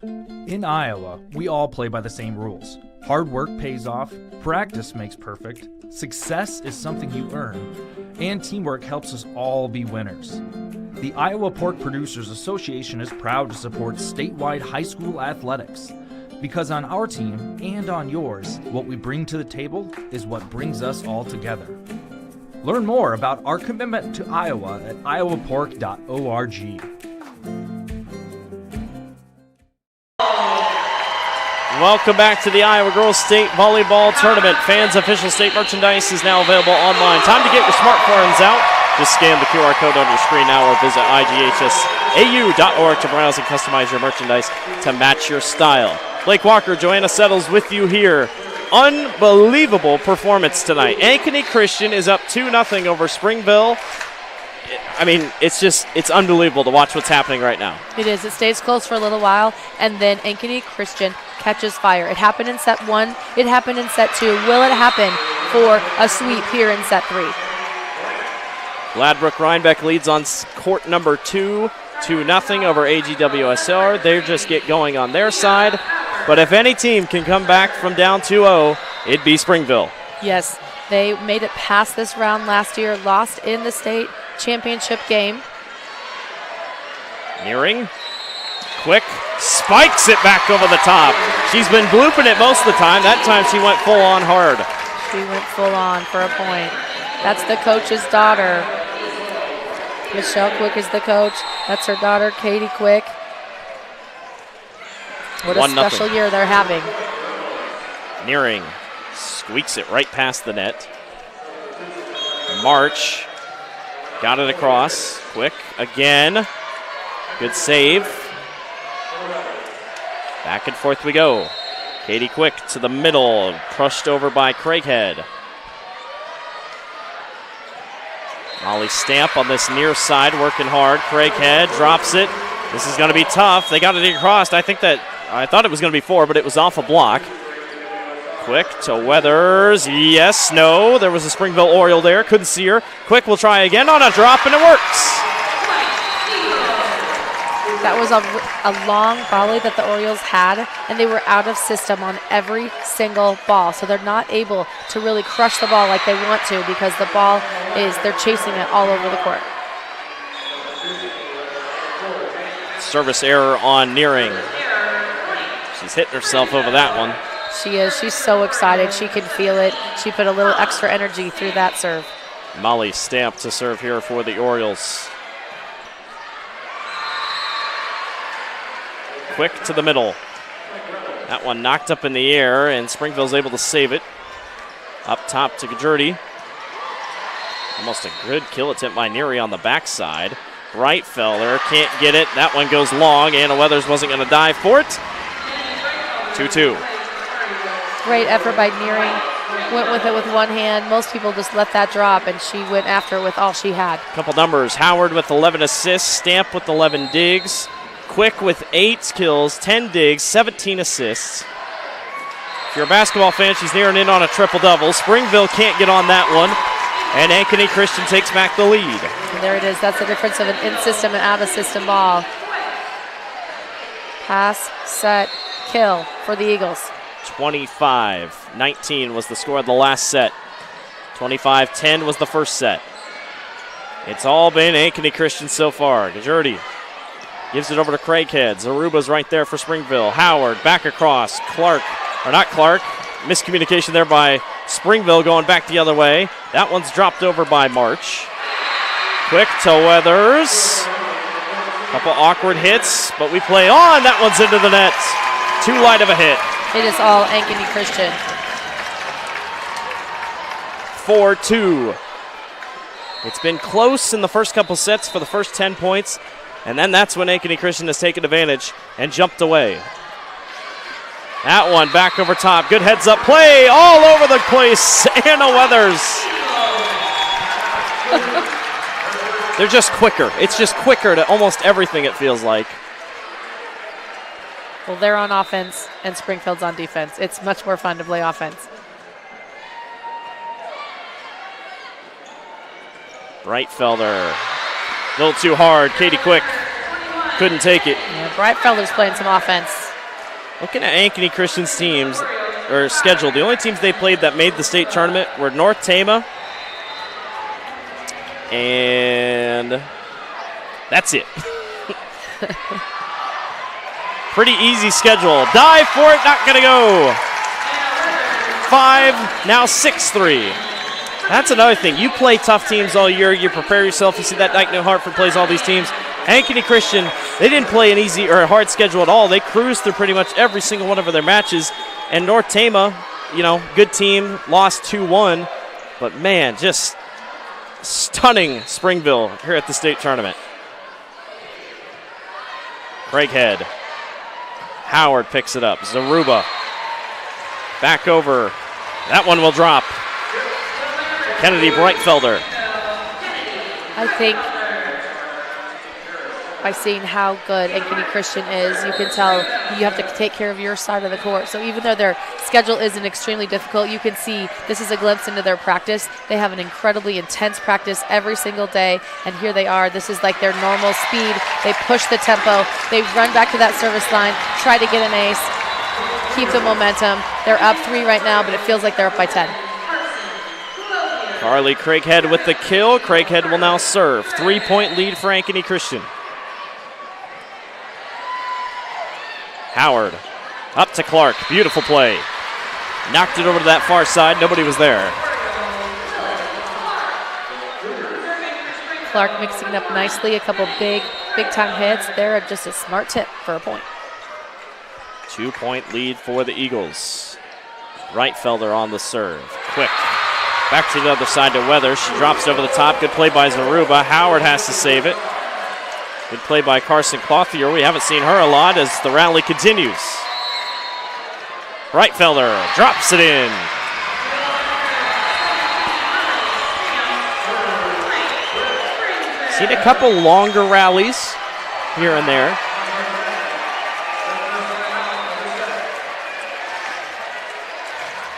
In Iowa, we all play by the same rules. Hard work pays off, practice makes perfect, success is something you earn, and teamwork helps us all be winners. The Iowa Pork Producers Association is proud to support statewide high school athletics. Because on our team and on yours, what we bring to the table is what brings us all together. Learn more about our commitment to Iowa at iowapork.org. Welcome back to the Iowa Girls State Volleyball Tournament. Fans' official state merchandise is now available online. Time to get your smartphones out. Just scan the QR code on your screen now or visit IGHSAU.org to browse and customize your merchandise to match your style. Blake Walker, Joanna Settles with you here. Unbelievable performance tonight. Ankeny Christian is up 2-0 over Springville. I mean, it's unbelievable to watch what's happening right now. It is. It stays close for a little while, and then Ankeny Christian catches fire. It happened in set 1. It happened in set 2. Will it happen for a sweep here in set 3? Gladbrook Rhinebeck leads on court number 2, 2-0 over IGHSAU. They just get going on their side. But if any team can come back from down 2-0, it'd be Springville. Yes, they made it past this round last year, lost in the state championship game. Nearing, quick, spikes it back over the top. She's been blooping it most of the time. That time she went full on hard. She went full on for a point. That's the coach's daughter. Michelle Quick is the coach. That's her daughter, Katie Quick. What a special year they're having. Nearing squeaks it right past the net. March got it across. Quick again. Good save. Back and forth we go. Katie Quick to the middle, crushed over by Craighead. Molly Stamp on this near side, working hard. Craighead drops it. This is going to be tough. They got it across. I thought it was going to be 4, but it was off a block. Quick to Weathers. Yes, no. There was a Springville Oriole there. Couldn't see her. Quick will try again on a drop, and it works. That was a long volley that the Orioles had, and they were out of system on every single ball. So they're not able to really crush the ball like they want to because the ball they're chasing it all over the court. Service error on Nearing. She's hitting herself over that one. She is. She's so excited. She can feel it. She put a little extra energy through that serve. Molly Stamp to serve here for the Orioles. Quick to the middle. That one knocked up in the air, and Springville's able to save it. Up top to Gajurdi. Almost a good kill attempt by Neary on the backside. Breitfelder can't get it. That one goes long. Anna Weathers wasn't going to dive for it. 2-2. Great effort by Neary. Went with it with one hand. Most people just let that drop, and she went after it with all she had. Couple numbers. Howard with 11 assists. Stamp with 11 digs. Quick with 8 kills, 10 digs, 17 assists. If you're a basketball fan, she's nearing in on a triple-double. Springville can't get on that one, and Ankeny Christian takes back the lead. And there it is. That's the difference of an in-system and out-of-system ball. Pass, set, kill for the Eagles. 25-19 was the score of the last set. 25-10 was the first set. It's all been Ankeny Christian so far. Gajurdi gives it over to Craighead. Zaruba's right there for Springville. Howard back across. Clark, or not Clark. Miscommunication there by Springville going back the other way. That one's dropped over by March. Quick to Weathers. Couple awkward hits, but we play on. That one's into the net. Too light of a hit. It is all Ankeny Christian. 4-2. It's been close in the first couple sets for the first 10 points. And then that's when Ankeny Christian has taken advantage and jumped away. That one back over top. Good heads-up play all over the place. Anna Weathers. They're just quicker. It's just quicker to almost everything, it feels like. Well, they're on offense, and Springfield's on defense. It's much more fun to play offense. Breitfelder. A little too hard. Katie Quick couldn't take it. Yeah, Breitfelder's playing some offense. Looking at Ankeny Christian's teams, or schedule, the only teams they played that made the state tournament were North Tama, and that's it. Pretty easy schedule. Dive for it, not gonna go. 5, now 6-3. That's another thing. You play tough teams all year. You prepare yourself. You see that Dyke New Hartford plays all these teams. Ankeny Christian, they didn't play an easy or a hard schedule at all. They cruised through pretty much every single one of their matches. And North Tama, you know, good team, lost 2-1. But man, just stunning Springville here at the state tournament. Craighead. Howard picks it up. Zaruba. Back over. That one will drop. Kennedy Breitfelder. I think by seeing how good Ankeny Christian is, you can tell you have to take care of your side of the court. So even though their schedule isn't extremely difficult, you can see this is a glimpse into their practice. They have an incredibly intense practice every single day, and here they are. This is like their normal speed. They push the tempo. They run back to that service line, try to get an ace, keep the momentum. They're up 3 right now, but it feels like they're up by 10. Carly Craighead with the kill. Craighead will now serve. 3-point lead for Ankeny Christian. Howard up to Clark. Beautiful play. Knocked it over to that far side. Nobody was there. Clark mixing it up nicely. A couple big time hits. They're just a smart tip for a point. 2-point lead for the Eagles. Breitfelder on the serve. Quick. Back to the other side to Weathers. She drops it over the top. Good play by Zaruba. Howard has to save it. Good play by Carson Clothier. We haven't seen her a lot as the rally continues. Breitfelder drops it in. Seen a couple longer rallies here and there.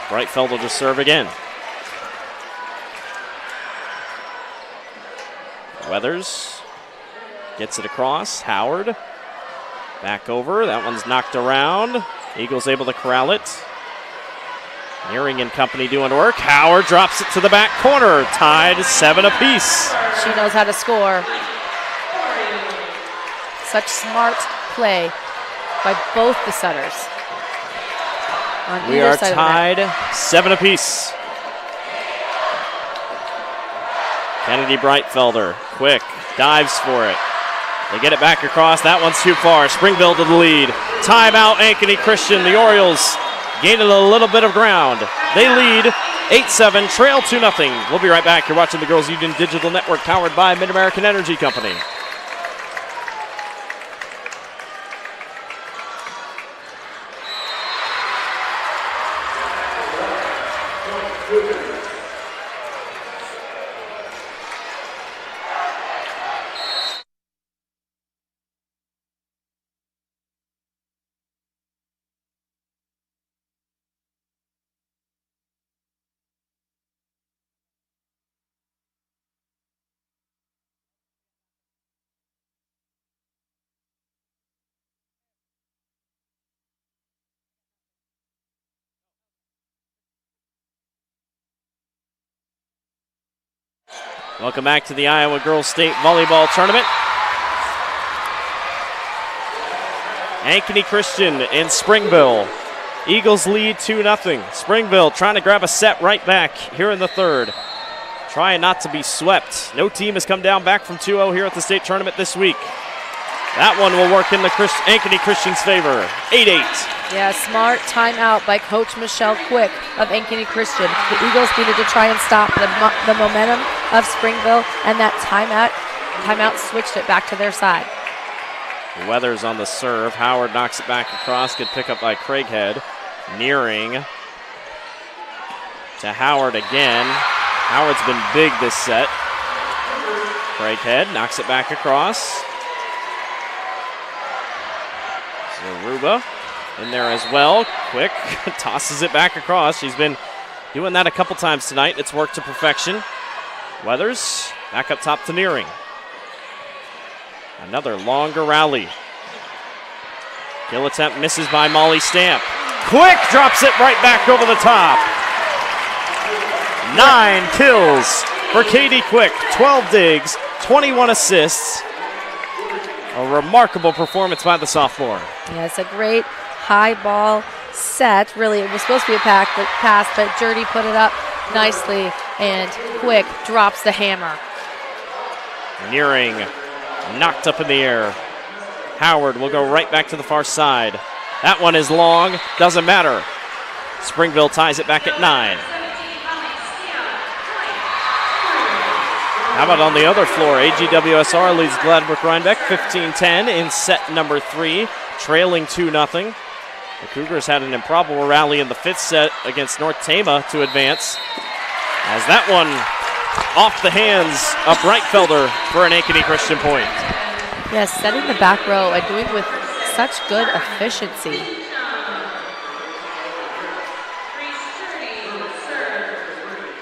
Breitfelder to serve again. Weathers gets it across. Howard back over. That one's knocked around. Eagles able to corral it. Nearing and company doing work. Howard drops it to the back corner. Tied 7 apiece. She knows how to score. Such smart play by both the setters. We are tied 7 apiece. Kennedy Breitfelder, quick, dives for it. They get it back across. That one's too far. Springville to the lead. Timeout, Ankeny Christian. The Orioles gaining a little bit of ground. They lead 8-7, trail 2-0. We'll be right back. You're watching the Girls Union Digital Network powered by Mid-American Energy Company. Welcome back to the Iowa Girls State Volleyball Tournament. Ankeny Christian in Springville. Eagles lead 2-0. Springville trying to grab a set right back here in the third. Trying not to be swept. No team has come down back from 2-0 here at the state tournament this week. That one will work in the Ankeny Christian's favor. 8-8. Yeah, smart timeout by Coach Michelle Quick of Ankeny Christian. The Eagles needed to try and stop the momentum of Springville, and that timeout switched it back to their side. Weathers on the serve. Howard knocks it back across. Good pickup by Craighead. Nearing to Howard again. Howard's been big this set. Craighead knocks it back across. Zaruba in there as well. Quick tosses it back across. She's been doing that a couple times tonight. It's worked to perfection. Weathers back up top to Nearing. Another longer rally. Kill attempt misses by Molly Stamp. Quick drops it right back over the top. 9 kills for Katie Quick. 12 digs, 21 assists. A remarkable performance by the sophomore. Yeah, it's a great high ball set. Really, it was supposed to be a pass, but Jurdy put it up nicely, and Quick drops the hammer. Nearing, knocked up in the air. Howard will go right back to the far side. That one is long, doesn't matter. Springville ties it back at 9. How about on the other floor? AGWSR leads Gladbrook-Rhinebeck 15-10 in set number 3, trailing 2-0. The Cougars had an improbable rally in the 5th set against North Tama to advance. As that one off the hands of Breitfelder for an Ankeny Christian point. Yes, setting the back row and doing it with such good efficiency.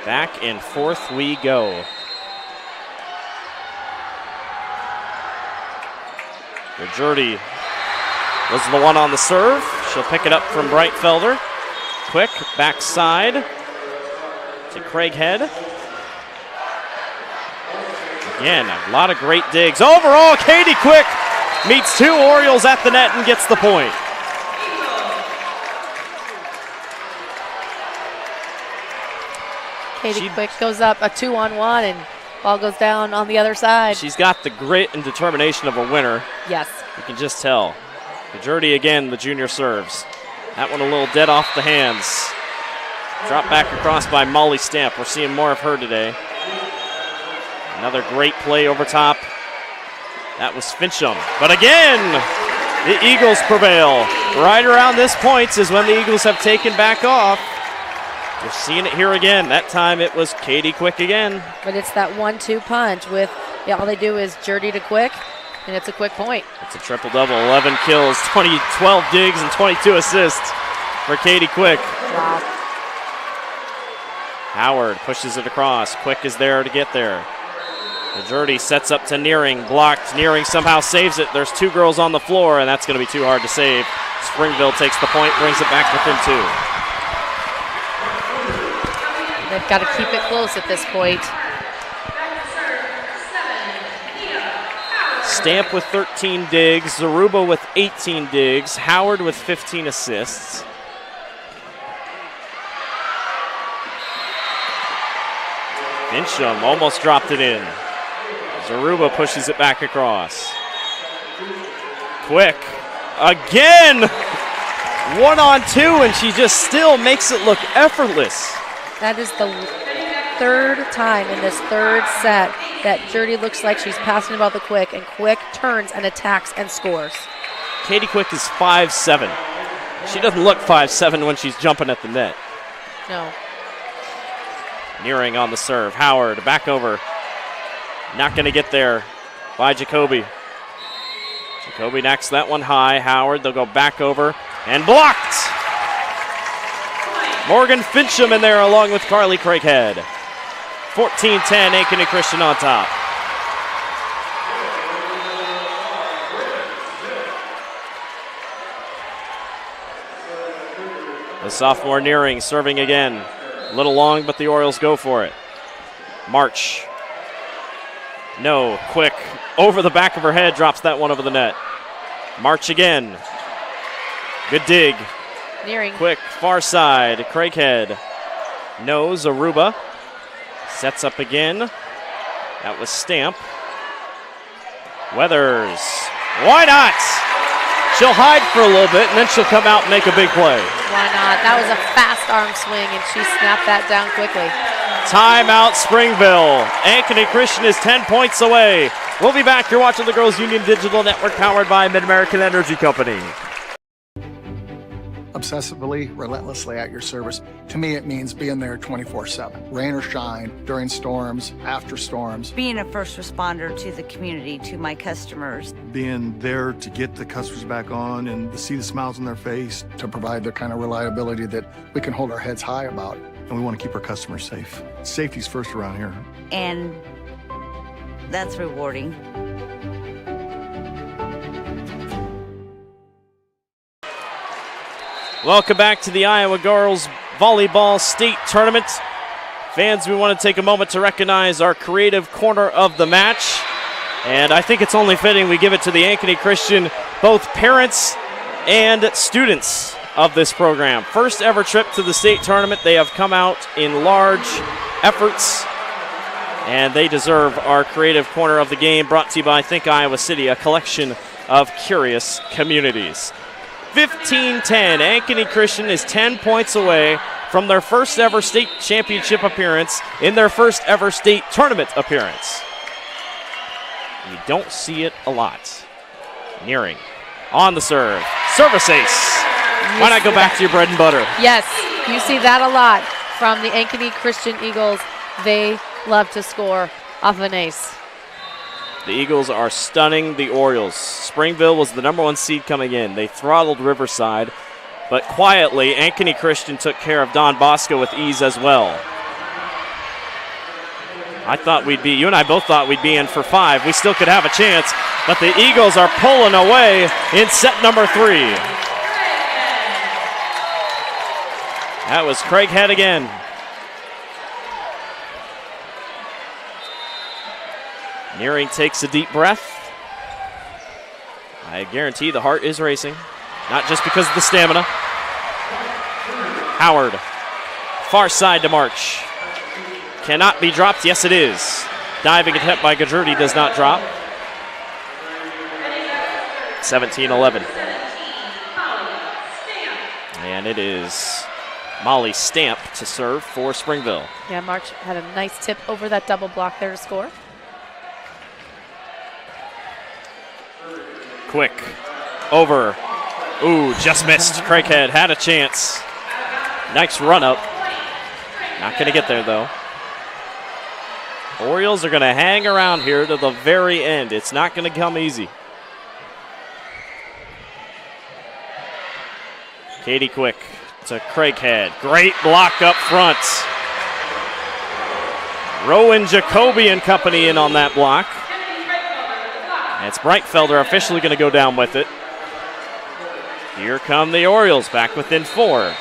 Back and forth we go. Jurdy was the one on the serve. She'll pick it up from Breitfelder. Quick backside to Craighead. Again, a lot of great digs. Overall, Katie Quick meets 2 Orioles at the net and gets the point. Katie Quick goes up a 2-on-1 and ball goes down on the other side. She's got the grit and determination of a winner. Yes. You can just tell. Jurdy again, the junior serves. That one a little dead off the hands. Drop back across by Molly Stamp. We're seeing more of her today. Another great play over top. That was Fincham. But again, the Eagles prevail. Right around this point is when the Eagles have taken back off. We're seeing it here again. That time it was Katie Quick again. But it's that 1-2 punch with, all they do is Jurdy to Quick, and it's a quick point. It's a triple-double, 11 kills, 12 digs, and 22 assists for Katie Quick. Wow. Howard pushes it across. Quick is there to get there. Jurdy sets up to Nearing, blocked. Nearing somehow saves it. There's 2 girls on the floor, and that's going to be too hard to save. Springville takes the point, brings it back within 2. They've got to keep it close at this point. Stamp with 13 digs, Zaruba with 18 digs, Howard with 15 assists. Fincham almost dropped it in. Zaruba pushes it back across. Quick. Again. 1-on-2, and she just still makes it look effortless. That is the third time in this third set that Jurdy looks like she's passing about the Quick, and Quick turns and attacks and scores. Katie Quick is 5'7". She doesn't look 5'7" when she's jumping at the net. No. Nearing on the serve. Howard back over. Not going to get there by Jacoby. Jacoby knocks that one high. Howard, they'll go back over and blocked. Morgan Fincham in there along with Carly Craighead. 14-10, Ankeny Christian on top. The sophomore Nearing serving again. A little long, but the Orioles go for it. March. No, Quick. Over the back of her head, drops that one over the net. March again. Good dig. Nearing. Quick, far side. Craighead. Knows Aruba. Sets up again. That was Stamp. Weathers. Why not? She'll hide for a little bit, and then she'll come out and make a big play. Why not? That was a fast arm swing, and she snapped that down quickly. Timeout, Springville. Ankeny Christian is 10 points away. We'll be back. You're watching the Girls Union Digital Network powered by Mid-American Energy Company. Obsessively, relentlessly at your service. To me, it means being there 24/7. Rain or shine, during storms, after storms. Being a first responder to the community, to my customers. Being there to get the customers back on and to see the smiles on their face. To provide the kind of reliability that we can hold our heads high about. And we want to keep our customers safe. Safety's first around here. And that's rewarding. Welcome back to the Iowa Girls Volleyball State Tournament. Fans, we want to take a moment to recognize our creative corner of the match. And I think it's only fitting we give it to the Ankeny Christian, both parents and students of this program. First ever trip to the state tournament. They have come out in large efforts, and they deserve our creative corner of the game, brought to you by Think Iowa City, a collection of curious communities. 15-10, Ankeny Christian is 10 points away from their first ever state championship appearance in their first ever state tournament appearance. You don't see it a lot. Nearing on the serve. Service ace. Why not go back to your bread and butter? Yes, you see that a lot from the Ankeny Christian Eagles. They love to score off an ace. The Eagles are stunning the Orioles. Springville was the #1 seed coming in. They throttled Riverside, but quietly, Ankeny Christian took care of Don Bosco with ease as well. You and I both thought we'd be in for 5. We still could have a chance, but the Eagles are pulling away in set number 3. That was Craighead again. Nearing takes a deep breath. I guarantee the heart is racing, not just because of the stamina. Howard, far side to March. Cannot be dropped. Yes, it is. Diving attempt by Gajurdi does not drop. 17-11. And it is Molly Stamp to serve for Springville. Yeah, March had a nice tip over that double block there to score. Quick. Over. Ooh, just missed. Craighead had a chance. Nice run up. Not going to get there, though. Orioles are going to hang around here to the very end. It's not going to come easy. Katie Quick to Craighead. Great block up front. Rowan Jacoby and company in on that block. And it's Breitfelder officially going to go down with it. Here come the Orioles back within 4.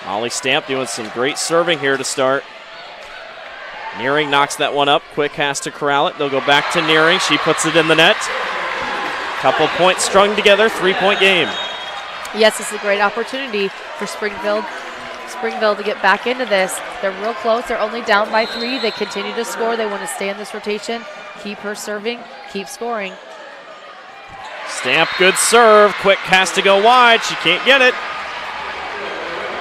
Molly Stamp doing some great serving here to start. Nearing knocks that one up. Quick has to corral it. They'll go back to Nearing. She puts it in the net. Couple points strung together. 3-point game. Yes, this is a great opportunity for Springville to get back into this. They're real close. They're only down by 3. They continue to score. They want to stay in this rotation. Keep her serving. Keep scoring. Stamp, good serve. Quick has to go wide. She can't get it.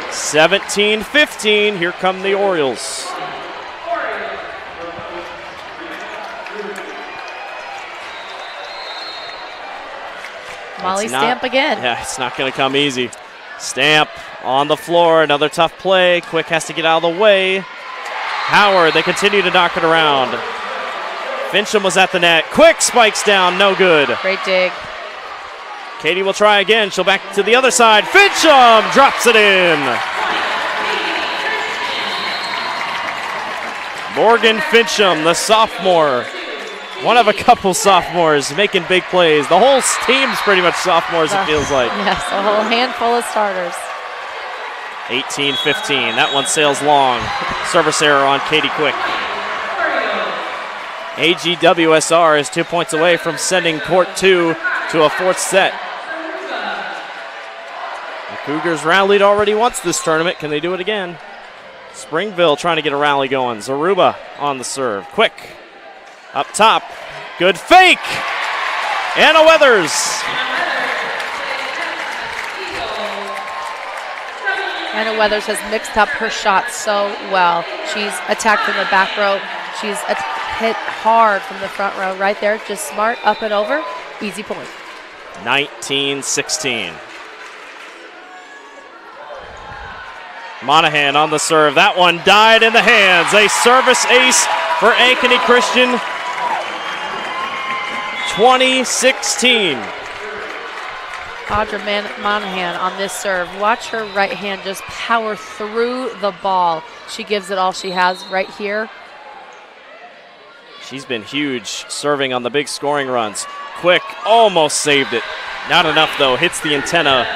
17-15. Here come the Orioles. Molly Stamp again. Yeah, it's not going to come easy. Stamp on the floor. Another tough play. Quick has to get out of the way. Howard, they continue to knock it around. Fincham was at the net. Quick spikes down. No good. Great dig. Katie will try again. She'll back to the other side. Fincham drops it in. Morgan Fincham, the sophomore. One of a couple sophomores making big plays. The whole team's pretty much sophomores, it feels like. Yes, a whole handful of starters. 18-15. That one sails long. Service error on Katie Quick. IGHSAU is 2 points away from sending court 2 to a fourth set. The Cougars rallied already once this tournament. Can they do it again? Springville trying to get a rally going. Zaruba on the serve. Quick. Up top. Good fake. Anna Weathers. Anna Weathers has mixed up her shot so well. She's attacked from the back row. She's hit hard from the front row right there. Just smart, up and over. Easy point. 19-16. Monahan on the serve. That one died in the hands. A service ace for Ankeny Christian. 2016. Audra Monahan on this serve. Watch her right hand just power through the ball. She gives it all she has right here. She's been huge serving on the big scoring runs. Quick, almost saved it. Not enough though, hits the antenna.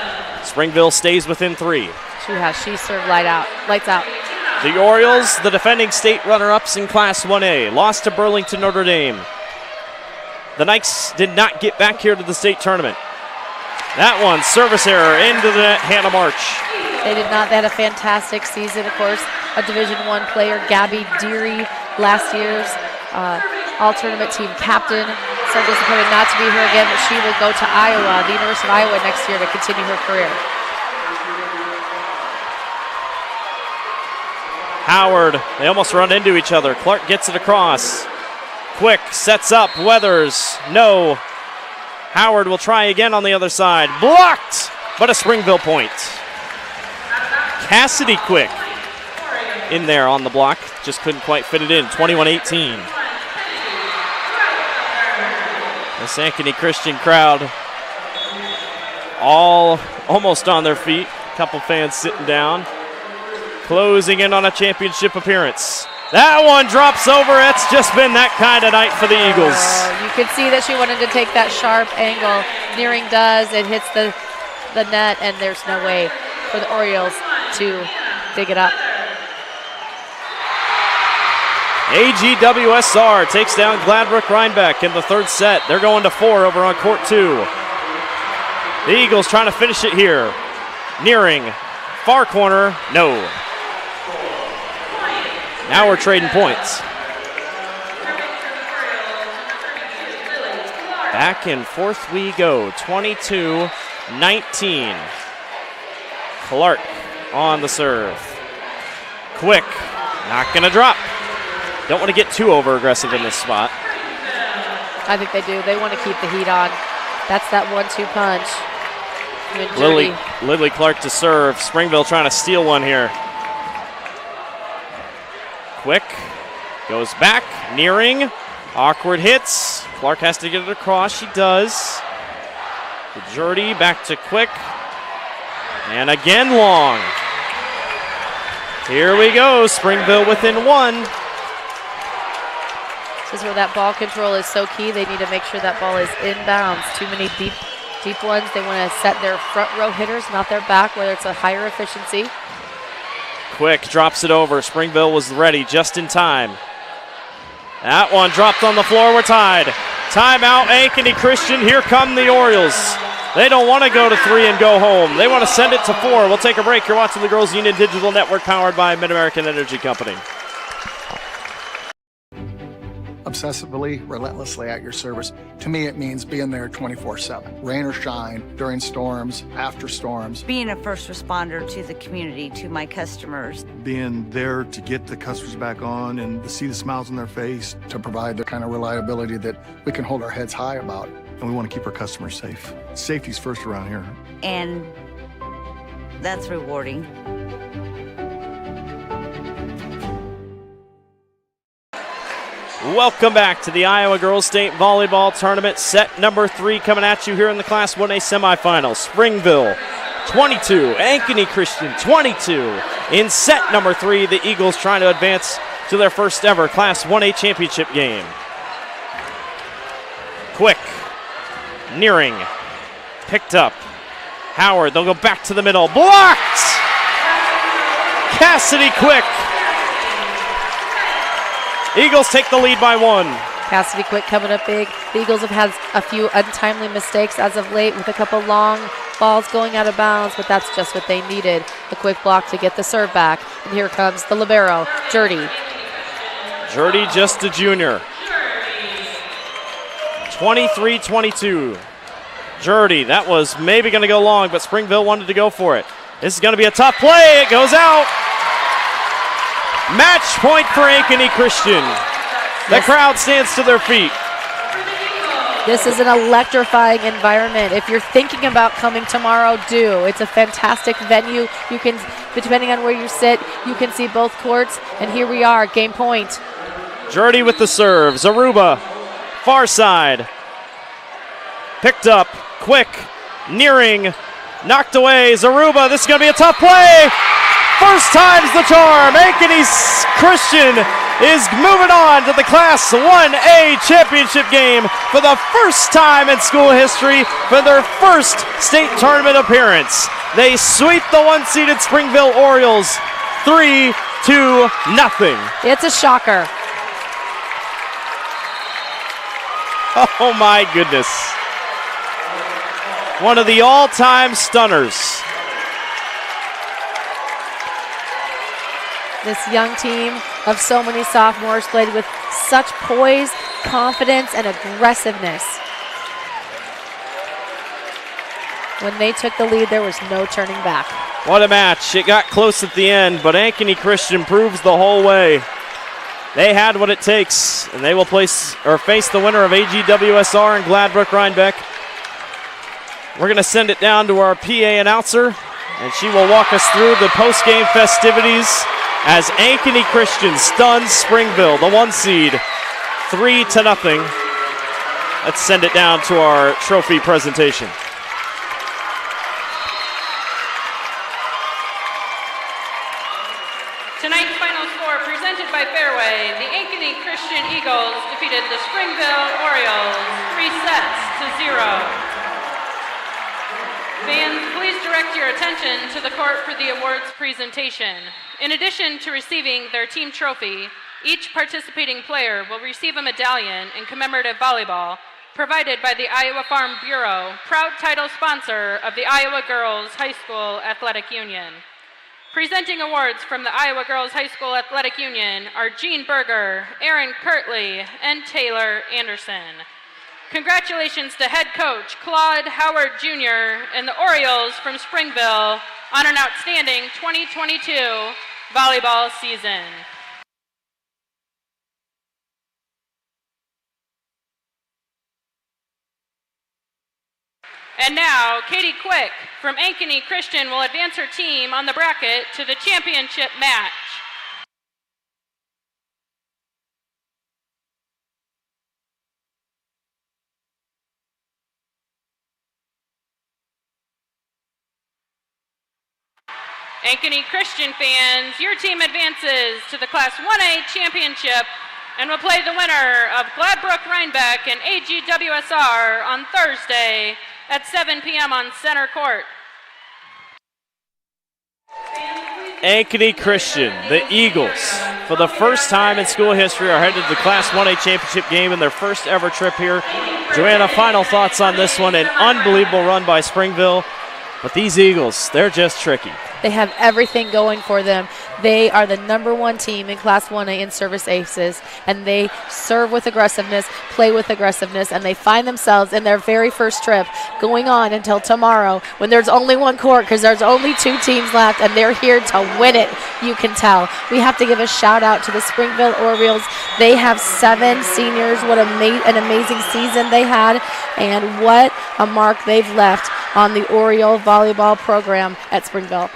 Springville stays within 3. She has. She served lights out. The Orioles, the defending state runner-ups in Class 1A, lost to Burlington Notre Dame. The Knights did not get back here to the state tournament. That one, service error into the net, Hannah March. They did not. They had a fantastic season, of course. A Division I player, Gabby Deary, last year's all-tournament team captain. So disappointed not to be here again, but she will go to Iowa, the University of Iowa next year to continue her career. Howard, they almost run into each other. Clark gets it across. Quick, sets up, Weathers, no. Howard will try again on the other side. Blocked, but a Springville point. Cassidy Quick in there on the block. Just couldn't quite fit it in. 21-18. This Ankeny Christian crowd all almost on their feet. A couple fans sitting down. Closing in on a championship appearance. That one drops over. It's just been that kind of night for the Eagles. You could see that she wanted to take that sharp angle. Nearing does. It hits the net, and there's no way for the Orioles to dig it up. IGHSAU takes down Gladbrook Rhinebeck in the third set. They're going to 4 over on court 2. The Eagles trying to finish it here. Nearing, far corner, no. Now we're trading points. Back and forth we go, 22-19. Clark on the serve. Quick, not gonna drop. Don't want to get too over-aggressive in this spot. I think they do. They want to keep the heat on. That's that 1-2 punch. Lily Clark to serve. Springville trying to steal one here. Quick, goes back, nearing, awkward hits. Clark has to get it across, she does. Jordy back to Quick, and again long. Here we go, Springville within 1. This is where that ball control is so key. They need to make sure that ball is inbounds. Too many deep ones. They want to set their front row hitters, not their back, whether it's a higher efficiency. Quick drops it over. Springville was ready just in time. That one dropped on the floor. We're tied. Timeout, Ankeny Christian. Here come the Orioles. They don't want to go to 3 and go home. They want to send it to 4. We'll take a break. You're watching the Girls Union Digital Network powered by Mid-American Energy Company. obsessively, relentlessly at your service. To me, it means being there 24/7, rain or shine, during storms, after storms. Being a first responder to the community, to my customers. Being there to get the customers back on and to see the smiles on their face. To provide the kind of reliability that we can hold our heads high about. And we want to keep our customers safe. Safety's first around here. And that's rewarding. Welcome back to the Iowa Girls State Volleyball Tournament. Set number 3 coming at you here in the Class 1A semifinals. Springville 22, Ankeny Christian 22. In set number 3, the Eagles trying to advance to their first ever Class 1A championship game. Quick, Nearing, picked up. Howard, they'll go back to the middle. Blocked! Cassidy Quick. Eagles take the lead by 1. Cassidy Quick coming up big. The Eagles have had a few untimely mistakes as of late with a couple long balls going out of bounds, but that's just what they needed. The quick block to get the serve back. And here comes the libero, Jurdy. Jurdy, just a junior. 23-22. Jurdy, that was maybe going to go long, but Springville wanted to go for it. This is going to be a tough play. It goes out. Match point for Ankeny Christian. The crowd stands to their feet. This is an electrifying environment. If you're thinking about coming tomorrow, do. It's a fantastic venue. You can, depending on where you sit, you can see both courts. And here we are, game point. Jurdy with the serve. Zaruba, far side. Picked up, Quick, Nearing, knocked away. Zaruba, this is going to be a tough play. First time's the charm. Ankeny Christian is moving on to the Class 1A championship game for the first time in school history for their first state tournament appearance. They sweep the 1-seeded Springville Orioles 3-0. It's a shocker. Oh my goodness. One of the all-time stunners. This young team of so many sophomores played with such poise, confidence, and aggressiveness. When they took the lead, there was no turning back. What a match. It got close at the end, but Ankeny Christian proves the whole way. They had what it takes, and they will face the winner of IGHSAU and Gladbrook Rhinebeck. We're going to send it down to our PA announcer, and she will walk us through the post-game festivities as Ankeny Christian stuns Springville, the 1 seed, 3-0. Let's send it down to our trophy presentation. Tonight's final score presented by Fairway, the Ankeny Christian Eagles defeated the Springville Orioles 3-0. Fans, please direct your attention to the court for the awards presentation. In addition to receiving their team trophy, each participating player will receive a medallion in commemorative volleyball provided by the Iowa Farm Bureau, proud title sponsor of the Iowa Girls High School Athletic Union. Presenting awards from the Iowa Girls High School Athletic Union are Jean Berger, Aaron Kirtley, and Taylor Anderson. Congratulations to head coach Claude Howard Jr. and the Orioles from Springville on an outstanding 2022 volleyball season. And now, Katie Quick from Ankeny Christian will advance her team on the bracket to the championship match. Ankeny Christian fans, your team advances to the Class 1A championship and will play the winner of Gladbrook Rhinebeck and IGHSAU on Thursday at 7 p.m. on center court. Ankeny Christian, the Eagles, for the first time in school history, are headed to the Class 1A championship game in their first ever trip here. Joanna, final thoughts on this one. An unbelievable run by Springville, but these Eagles, they're just tricky. They have everything going for them. They are the #1 team in Class 1A in service aces, and they serve with aggressiveness, play with aggressiveness, and they find themselves in their very first trip going on until tomorrow when there's only one court because there's only 2 teams left, and they're here to win it, you can tell. We have to give a shout out to the Springville Orioles. They have 7 seniors. What an amazing season they had, and what a mark they've left on the Oriole volleyball program at Springville.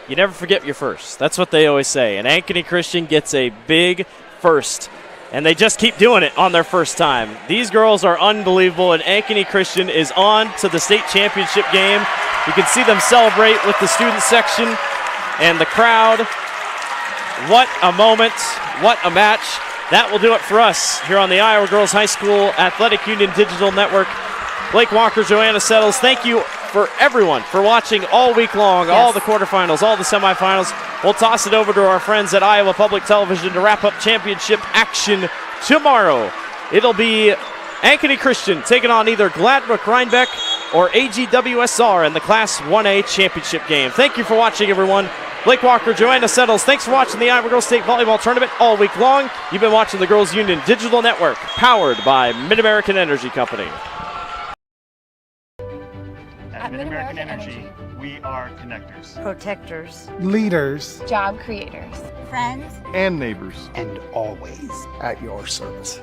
You never forget your first. That's what they always say. And Ankeny Christian gets a big first, and they just keep doing it on their first time. These girls are unbelievable, and Ankeny Christian is on to the state championship game. You can see them celebrate with the student section and the crowd. What a moment. What a match. That will do it for us here on the Iowa Girls High School Athletic Union Digital Network. Blake Walker, Joanna Settles, thank you for everyone for watching all week long, all the quarterfinals, all the semifinals. We'll toss it over to our friends at Iowa Public Television to wrap up championship action tomorrow. It'll be Ankeny Christian taking on either Gladbrook Rhinebeck or AGWSR in the Class 1A championship game. Thank you for watching, everyone. Blake Walker, Joanna Settles, thanks for watching the Iowa Girls State Volleyball Tournament all week long. You've been watching the Girls Union Digital Network, powered by Mid-American Energy Company. At Mid-American Energy, we are connectors, protectors, Leaders Job creators. friends, And neighbors. and always at your service.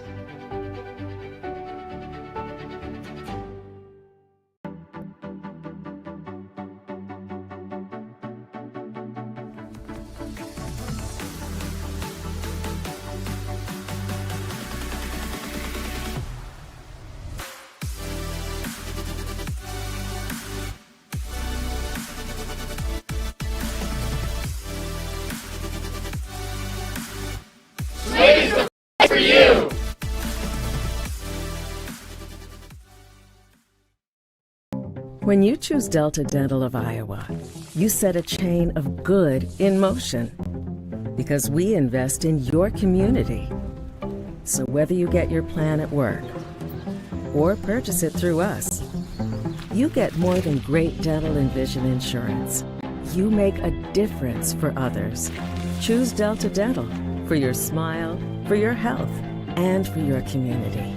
Ladies, the place for you. When you choose Delta Dental of Iowa, you set a chain of good in motion because we invest in your community. So whether you get your plan at work or purchase it through us, you get more than great dental and vision insurance. You make a difference for others. Choose Delta Dental for your smile, for your health, and for your community.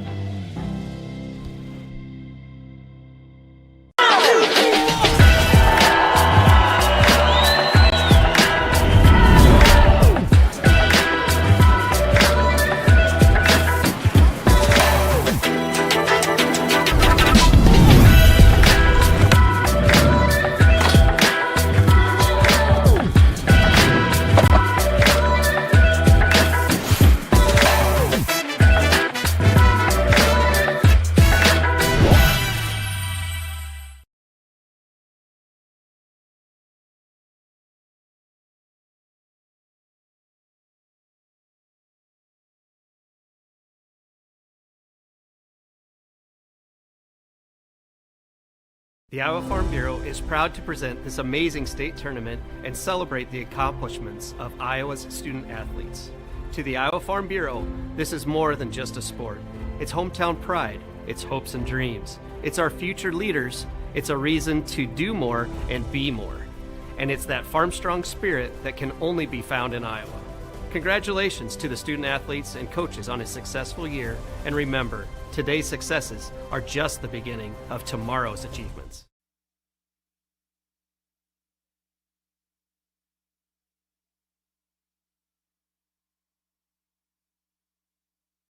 The Iowa Farm Bureau is proud to present this amazing state tournament and celebrate the accomplishments of Iowa's student athletes. To the Iowa Farm Bureau, this is more than just a sport. It's hometown pride, it's hopes and dreams, it's our future leaders, it's a reason to do more and be more. And it's that farm strong spirit that can only be found in Iowa. Congratulations to the student athletes and coaches on a successful year, and remember, today's successes are just the beginning of tomorrow's achievements.